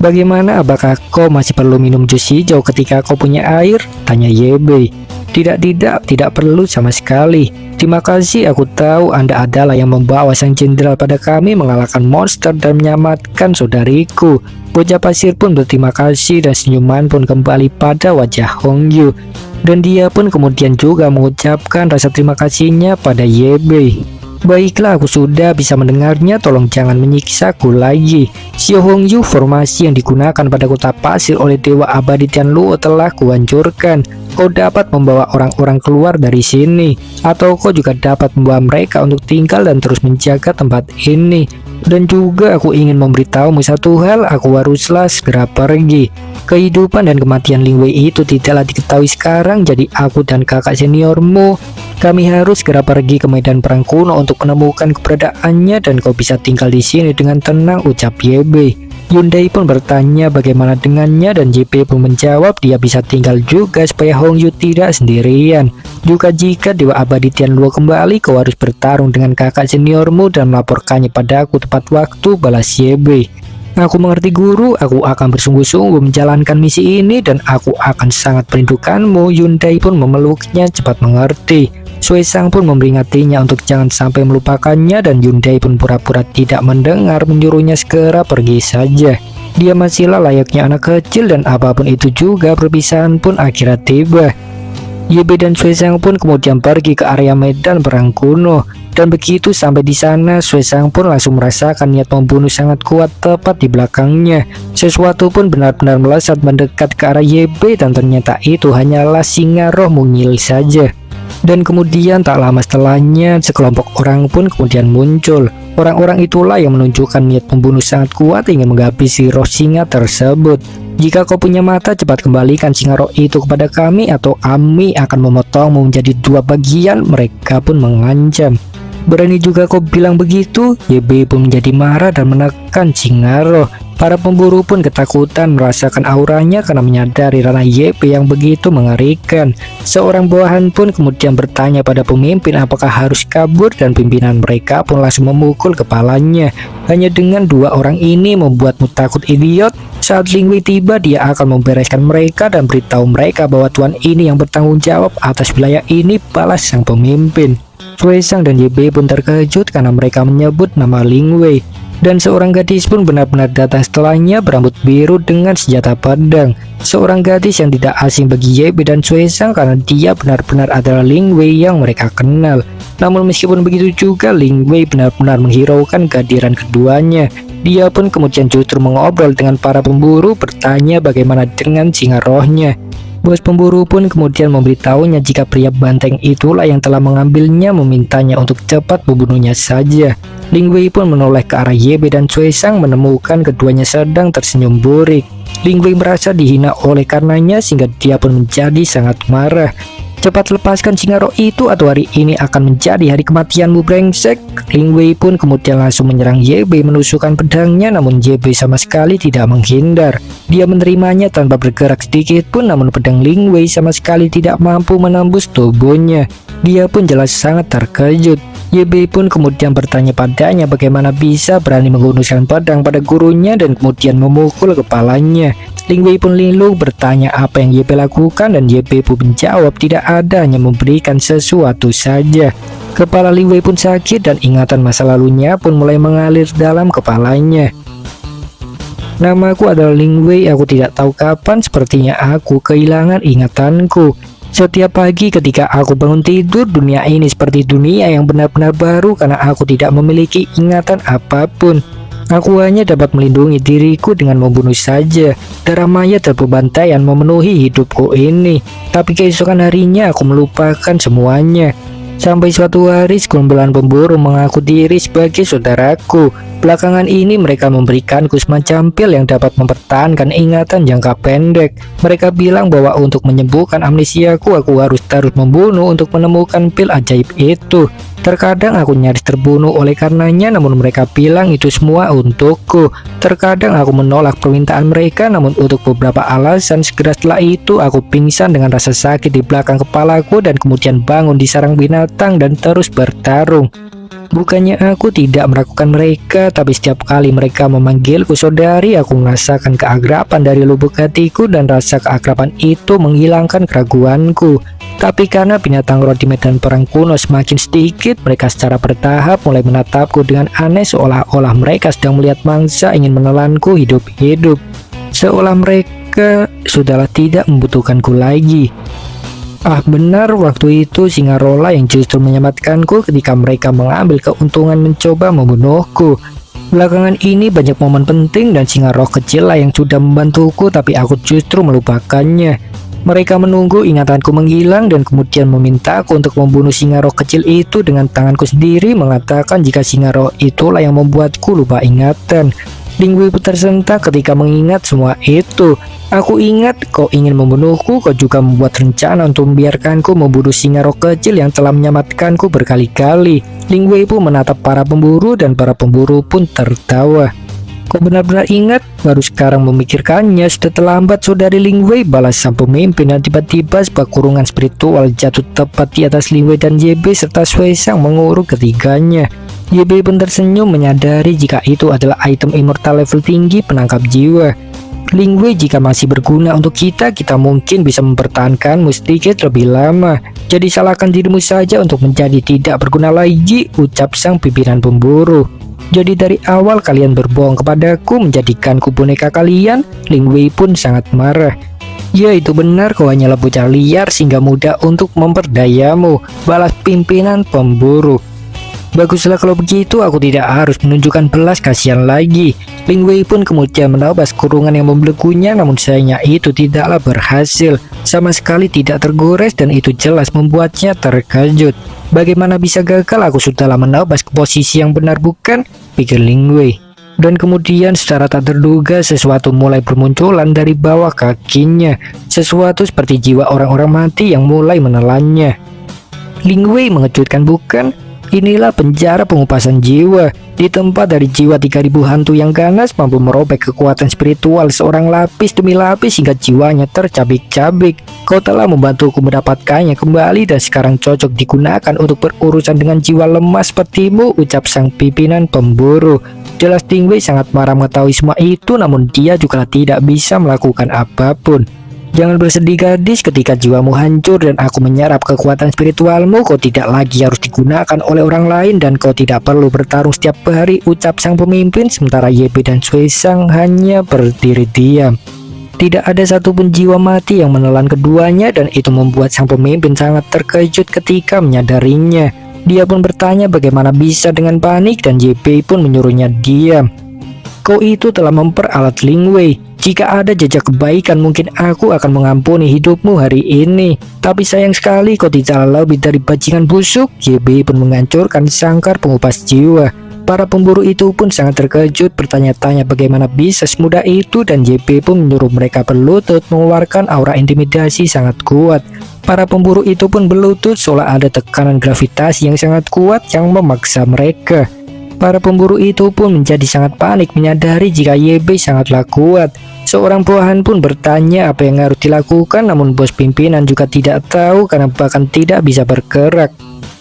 Bagaimana, apakah kau masih perlu minum jus hijau ketika kau punya air? Tanya YB. Tidak perlu sama sekali. Terima kasih, aku tahu Anda adalah yang membawa sang jenderal pada kami mengalahkan monster dan menyelamatkan saudariku. Bocah pasir pun berterima kasih dan senyuman pun kembali pada wajah Hong Yu. Dan dia pun kemudian juga mengucapkan rasa terima kasihnya pada YB. Baiklah, aku sudah bisa mendengarnya, tolong jangan menyiksaku lagi. Xiao Hong Yu, formasi yang digunakan pada kota pasir oleh Dewa Abadi Tianluo telah kuhancurkan. Kau dapat membawa orang-orang keluar dari sini, atau kau juga dapat membawa mereka untuk tinggal dan terus menjaga tempat ini. Dan juga aku ingin memberitahumu satu hal, aku haruslah segera pergi. Kehidupan dan kematian Ling Wei itu tidaklah diketahui sekarang, jadi aku dan kakak seniormu, kami harus segera pergi ke medan perang kuno untuk menemukan keberadaannya dan kau bisa tinggal di sini dengan tenang, ucap YB. Hyundai pun bertanya bagaimana dengannya dan JP pun menjawab dia bisa tinggal juga supaya Hong Yu tidak sendirian. Juga jika Dewa Abadi Tianluo kembali, kau harus bertarung dengan kakak seniormu dan melaporkannya padaku tepat waktu, balas YB. Aku mengerti guru, aku akan bersungguh-sungguh menjalankan misi ini dan aku akan sangat merindukanmu. Hyundai pun memeluknya cepat mengerti. Choi Sang pun memperingatinya untuk jangan sampai melupakannya dan Hyundai pun pura-pura tidak mendengar, menyuruhnya segera pergi saja. Dia masihlah layaknya anak kecil dan apapun itu juga perpisahan pun akhirnya tiba. YB dan Choi Sang pun kemudian pergi ke area medan perang kuno. Dan begitu sampai di sana, Sui Sang pun langsung merasakan niat membunuh sangat kuat tepat di belakangnya. Sesuatu pun benar-benar melesat mendekat ke arah YB, dan ternyata itu hanyalah singa roh mungil saja. Dan kemudian tak lama setelahnya, sekelompok orang pun kemudian muncul. Orang-orang itulah yang menunjukkan niat membunuh sangat kuat ingin menghabisi roh singa tersebut. Jika kau punya mata, cepat kembalikan singa roh itu kepada kami atau kami akan memotongmu menjadi 2 bagian. Mereka pun mengancam. Berani juga kau bilang begitu? YB pun menjadi marah dan menekan singa roh. Para pemburu pun ketakutan merasakan auranya karena menyadari ranah YB yang begitu mengerikan. Seorang bawahan pun kemudian bertanya pada pemimpin apakah harus kabur, dan pimpinan mereka pun langsung memukul kepalanya. Hanya dengan 2 orang ini membuatmu takut, idiot. Saat Ling Wei tiba, dia akan membereskan mereka dan beritahu mereka bahwa tuan ini yang bertanggung jawab atas wilayah ini, balas sang pemimpin. Sui Sang dan YB pun terkejut karena mereka menyebut nama Ling Wei. Dan seorang gadis pun benar-benar datang setelahnya berambut biru dengan senjata pedang. Seorang gadis yang tidak asing bagi YB dan Sui Sang karena dia benar-benar adalah Ling Wei yang mereka kenal. Namun meskipun begitu juga, Ling Wei benar-benar menghiraukan kehadiran keduanya. Dia pun kemudian justru mengobrol dengan para pemburu, bertanya bagaimana dengan singa rohnya. Bos pemburu pun kemudian memberitahunya jika pria banteng itulah yang telah mengambilnya, memintanya untuk cepat membunuhnya saja. Ling Wei pun menoleh ke arah YB dan Sui Sang, menemukan keduanya sedang tersenyum burik. Ling Wei merasa dihina oleh karenanya sehingga dia pun menjadi sangat marah. Cepat lepaskan singa roh itu atau hari ini akan menjadi hari kematianmu, brengsek. Ling Wei pun kemudian langsung menyerang YB menusukkan pedangnya, namun YB sama sekali tidak menghindar. Dia menerimanya tanpa bergerak sedikit pun, namun pedang Ling Wei sama sekali tidak mampu menembus tubuhnya. Dia pun jelas sangat terkejut. YB pun kemudian bertanya padanya bagaimana bisa berani menggunakan pedang pada gurunya dan kemudian memukul kepalanya. Ling Wei pun linglung bertanya apa yang YB lakukan, dan YB pun menjawab tidak ada, hanya memberikan sesuatu saja. Kepala Ling Wei pun sakit dan ingatan masa lalunya pun mulai mengalir dalam kepalanya. Namaku adalah Ling Wei, aku tidak tahu kapan sepertinya aku kehilangan ingatanku. Setiap pagi ketika aku bangun tidur, dunia ini seperti dunia yang benar-benar baru karena aku tidak memiliki ingatan apapun. Aku hanya dapat melindungi diriku dengan membunuh saja. Darah mayat dan pembantaian memenuhi hidupku ini. Tapi keesokan harinya aku melupakan semuanya. Sampai suatu hari sekumpulan pemburu mengaku diri sebagai saudaraku. Belakangan ini mereka memberikanku semacam pil yang dapat mempertahankan ingatan jangka pendek. Mereka bilang bahwa untuk menyembuhkan amnesiaku aku harus terus membunuh untuk menemukan pil ajaib itu. Terkadang aku nyaris terbunuh oleh karenanya, namun mereka bilang itu semua untukku. Terkadang aku menolak permintaan mereka, namun untuk beberapa alasan segera setelah itu aku pingsan dengan rasa sakit di belakang kepalaku dan kemudian bangun di sarang binatang dan terus bertarung. Bukannya aku tidak meragukan mereka, tapi setiap kali mereka memanggilku saudari, aku merasakan keakraban dari lubuk hatiku dan rasa keakraban itu menghilangkan keraguanku. Tapi karena binatang roh di medan perang kuno semakin sedikit, mereka secara bertahap mulai menatapku dengan aneh seolah-olah mereka sedang melihat mangsa ingin menelanku hidup-hidup. Seolah mereka sudahlah tidak membutuhkanku lagi. Ah benar, waktu itu singa rola yang justru menyelamatkanku ketika mereka mengambil keuntungan mencoba membunuhku. Belakangan ini banyak momen penting dan singa roh kecil lah yang sudah membantuku, tapi aku justru melupakannya. Mereka menunggu ingatanku menghilang dan kemudian memintaku untuk membunuh singa roh kecil itu dengan tanganku sendiri, mengatakan jika singa roh itulah yang membuatku lupa ingatan. Ling Wei tersentak ketika mengingat semua itu. Aku ingat kau ingin membunuhku, kau juga membuat rencana untuk membiarkanku membunuh singa roh kecil yang telah menyelamatkanku berkali-kali. Ling Wei pun menatap para pemburu dan para pemburu pun tertawa. Kau benar-benar ingat? Baru sekarang memikirkannya, sudah terlambat saudari Ling Wei, balas sang pemimpin, dan tiba-tiba sebuah kurungan spiritual jatuh tepat di atas Ling Wei dan YB serta Sui Sang mengurung ketiganya. YB pun tersenyum menyadari jika itu adalah item immortal level tinggi penangkap jiwa. Ling Wei, jika masih berguna untuk kita mungkin bisa mempertahankanmu sedikit lebih lama. Jadi salahkan dirimu saja untuk menjadi tidak berguna lagi, ucap sang pimpinan pemburu. Jadi dari awal kalian berbohong kepadaku, menjadikanku boneka kalian. Ling Wei pun sangat marah. Ya itu benar, kau hanyalah bocah liar sehingga mudah untuk memperdayamu, balas pimpinan pemburu. Baguslah kalau begitu, aku tidak harus menunjukkan belas kasihan lagi. Ling Wei pun kemudian menebas kurungan yang membelenggunya, namun sayangnya itu tidaklah berhasil. Sama sekali tidak tergores dan itu jelas membuatnya terkejut. Bagaimana bisa gagal, aku sudahlah menebas ke posisi yang benar bukan? Pikir Ling Wei. Dan kemudian secara tak terduga sesuatu mulai bermunculan dari bawah kakinya. Sesuatu seperti jiwa orang-orang mati yang mulai menelannya. Ling Wei mengejutkan bukan? Inilah penjara pengupasan jiwa. Di tempat dari jiwa 3000 hantu yang ganas mampu merobek kekuatan spiritual seorang lapis demi lapis hingga jiwanya tercabik-cabik. Kau telah membantuku mendapatkannya kembali dan sekarang cocok digunakan untuk berurusan dengan jiwa lemah sepertimu, ucap sang pimpinan pemburu. Jelas Ling Wei sangat marah mengetahui semua itu, namun dia juga tidak bisa melakukan apapun. Jangan bersedih gadis, ketika jiwamu hancur dan aku menyerap kekuatan spiritualmu, kau tidak lagi harus digunakan oleh orang lain dan kau tidak perlu bertarung setiap hari, ucap sang pemimpin, sementara Ye Bei dan Sui Sang hanya berdiri diam. Tidak ada satupun jiwa mati yang menelan keduanya dan itu membuat sang pemimpin sangat terkejut ketika menyadarinya. Dia pun bertanya bagaimana bisa dengan panik dan Ye Bei pun menyuruhnya diam. Kau itu telah memperalat Ling Wei. Jika ada jejak kebaikan mungkin aku akan mengampuni hidupmu hari ini. Tapi sayang sekali kau tidak lebih dari bajingan busuk. Ye Bei pun menghancurkan sangkar pengupas jiwa. Para pemburu itu pun sangat terkejut bertanya-tanya bagaimana bisa semudah itu dan Ye Bei pun menyuruh mereka berlutut mengeluarkan aura intimidasi sangat kuat. Para pemburu itu pun berlutut seolah ada tekanan gravitasi yang sangat kuat yang memaksa mereka. Para pemburu itu pun menjadi sangat panik menyadari jika Ye Bei sangatlah kuat. Seorang bawahan pun bertanya apa yang harus dilakukan, namun bos pimpinan juga tidak tahu karena bahkan tidak bisa bergerak.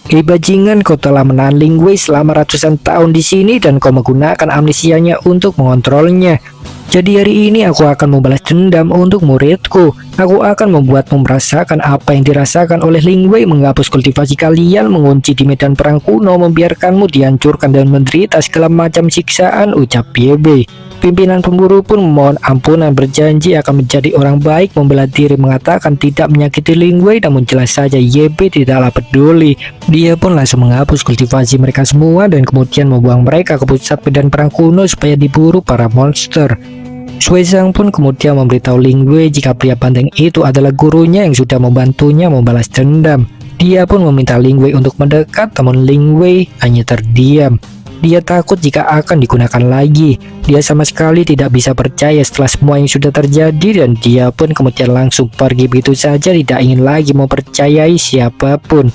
Bajingan, kau telah menahan Ling Wei selama ratusan tahun di sini dan kau menggunakan amnesianya untuk mengontrolnya. Jadi hari ini aku akan membalas dendam untuk muridku. Aku akan membuatmu merasakan apa yang dirasakan oleh Ling Wei, menghapus kultivasi kalian, mengunci di medan perang kuno, membiarkanmu dihancurkan dan menderita segala macam siksaan, ucap Ye Bei. Pimpinan pemburu pun memohon ampunan, berjanji akan menjadi orang baik, membela diri, mengatakan tidak menyakiti Ling Wei, namun jelas saja Ye Bei tidaklah peduli. Dia pun langsung menghapus kultivasi mereka semua dan kemudian membuang mereka ke pusat medan perang kuno supaya diburu para monster. Sui Sang pun kemudian memberitahu Ling Wei jika pria banteng itu adalah gurunya yang sudah membantunya membalas dendam. Dia pun meminta Ling Wei untuk mendekat, namun Ling Wei hanya terdiam. Dia takut jika akan digunakan lagi. Dia sama sekali tidak bisa percaya setelah semua yang sudah terjadi dan dia pun kemudian langsung pergi begitu saja, tidak ingin lagi mempercayai siapapun.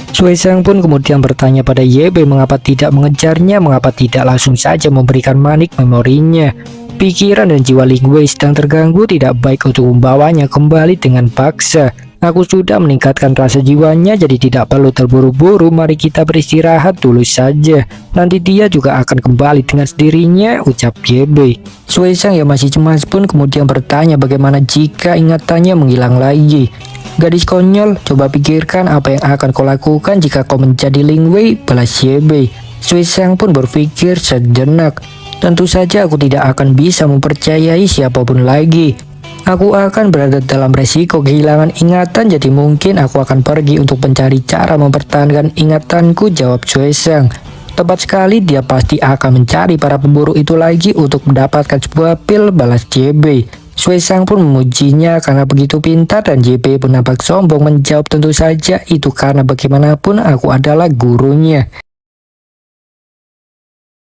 Sui Sang pun kemudian bertanya pada Ye Bei mengapa tidak mengejarnya, mengapa tidak langsung saja memberikan manik memorinya. Pikiran dan jiwa Ling Wei sedang terganggu, tidak baik untuk membawanya kembali dengan paksa. Aku sudah meningkatkan rasa jiwanya, jadi tidak perlu terburu-buru, mari kita beristirahat dulu saja. Nanti dia juga akan kembali dengan sendirinya, ucap Ye Bei. Sui Sang yang masih cemas pun kemudian bertanya bagaimana jika ingatannya menghilang lagi. Gadis konyol, coba pikirkan apa yang akan kau lakukan jika kau menjadi Ling Wei, balas Ye Bei. Sui Sang pun berpikir sejenak. Tentu saja aku tidak akan bisa mempercayai siapapun lagi. Aku akan berada dalam resiko kehilangan ingatan, jadi mungkin aku akan pergi untuk mencari cara mempertahankan ingatanku, jawab Sui Sang. Tepat sekali, dia pasti akan mencari para pemburu itu lagi untuk mendapatkan sebuah pil, balas Ye Bei. Sui Sang pun memujinya karena begitu pintar dan Ye Bei pun nampak sombong menjawab tentu saja itu karena bagaimanapun aku adalah gurunya.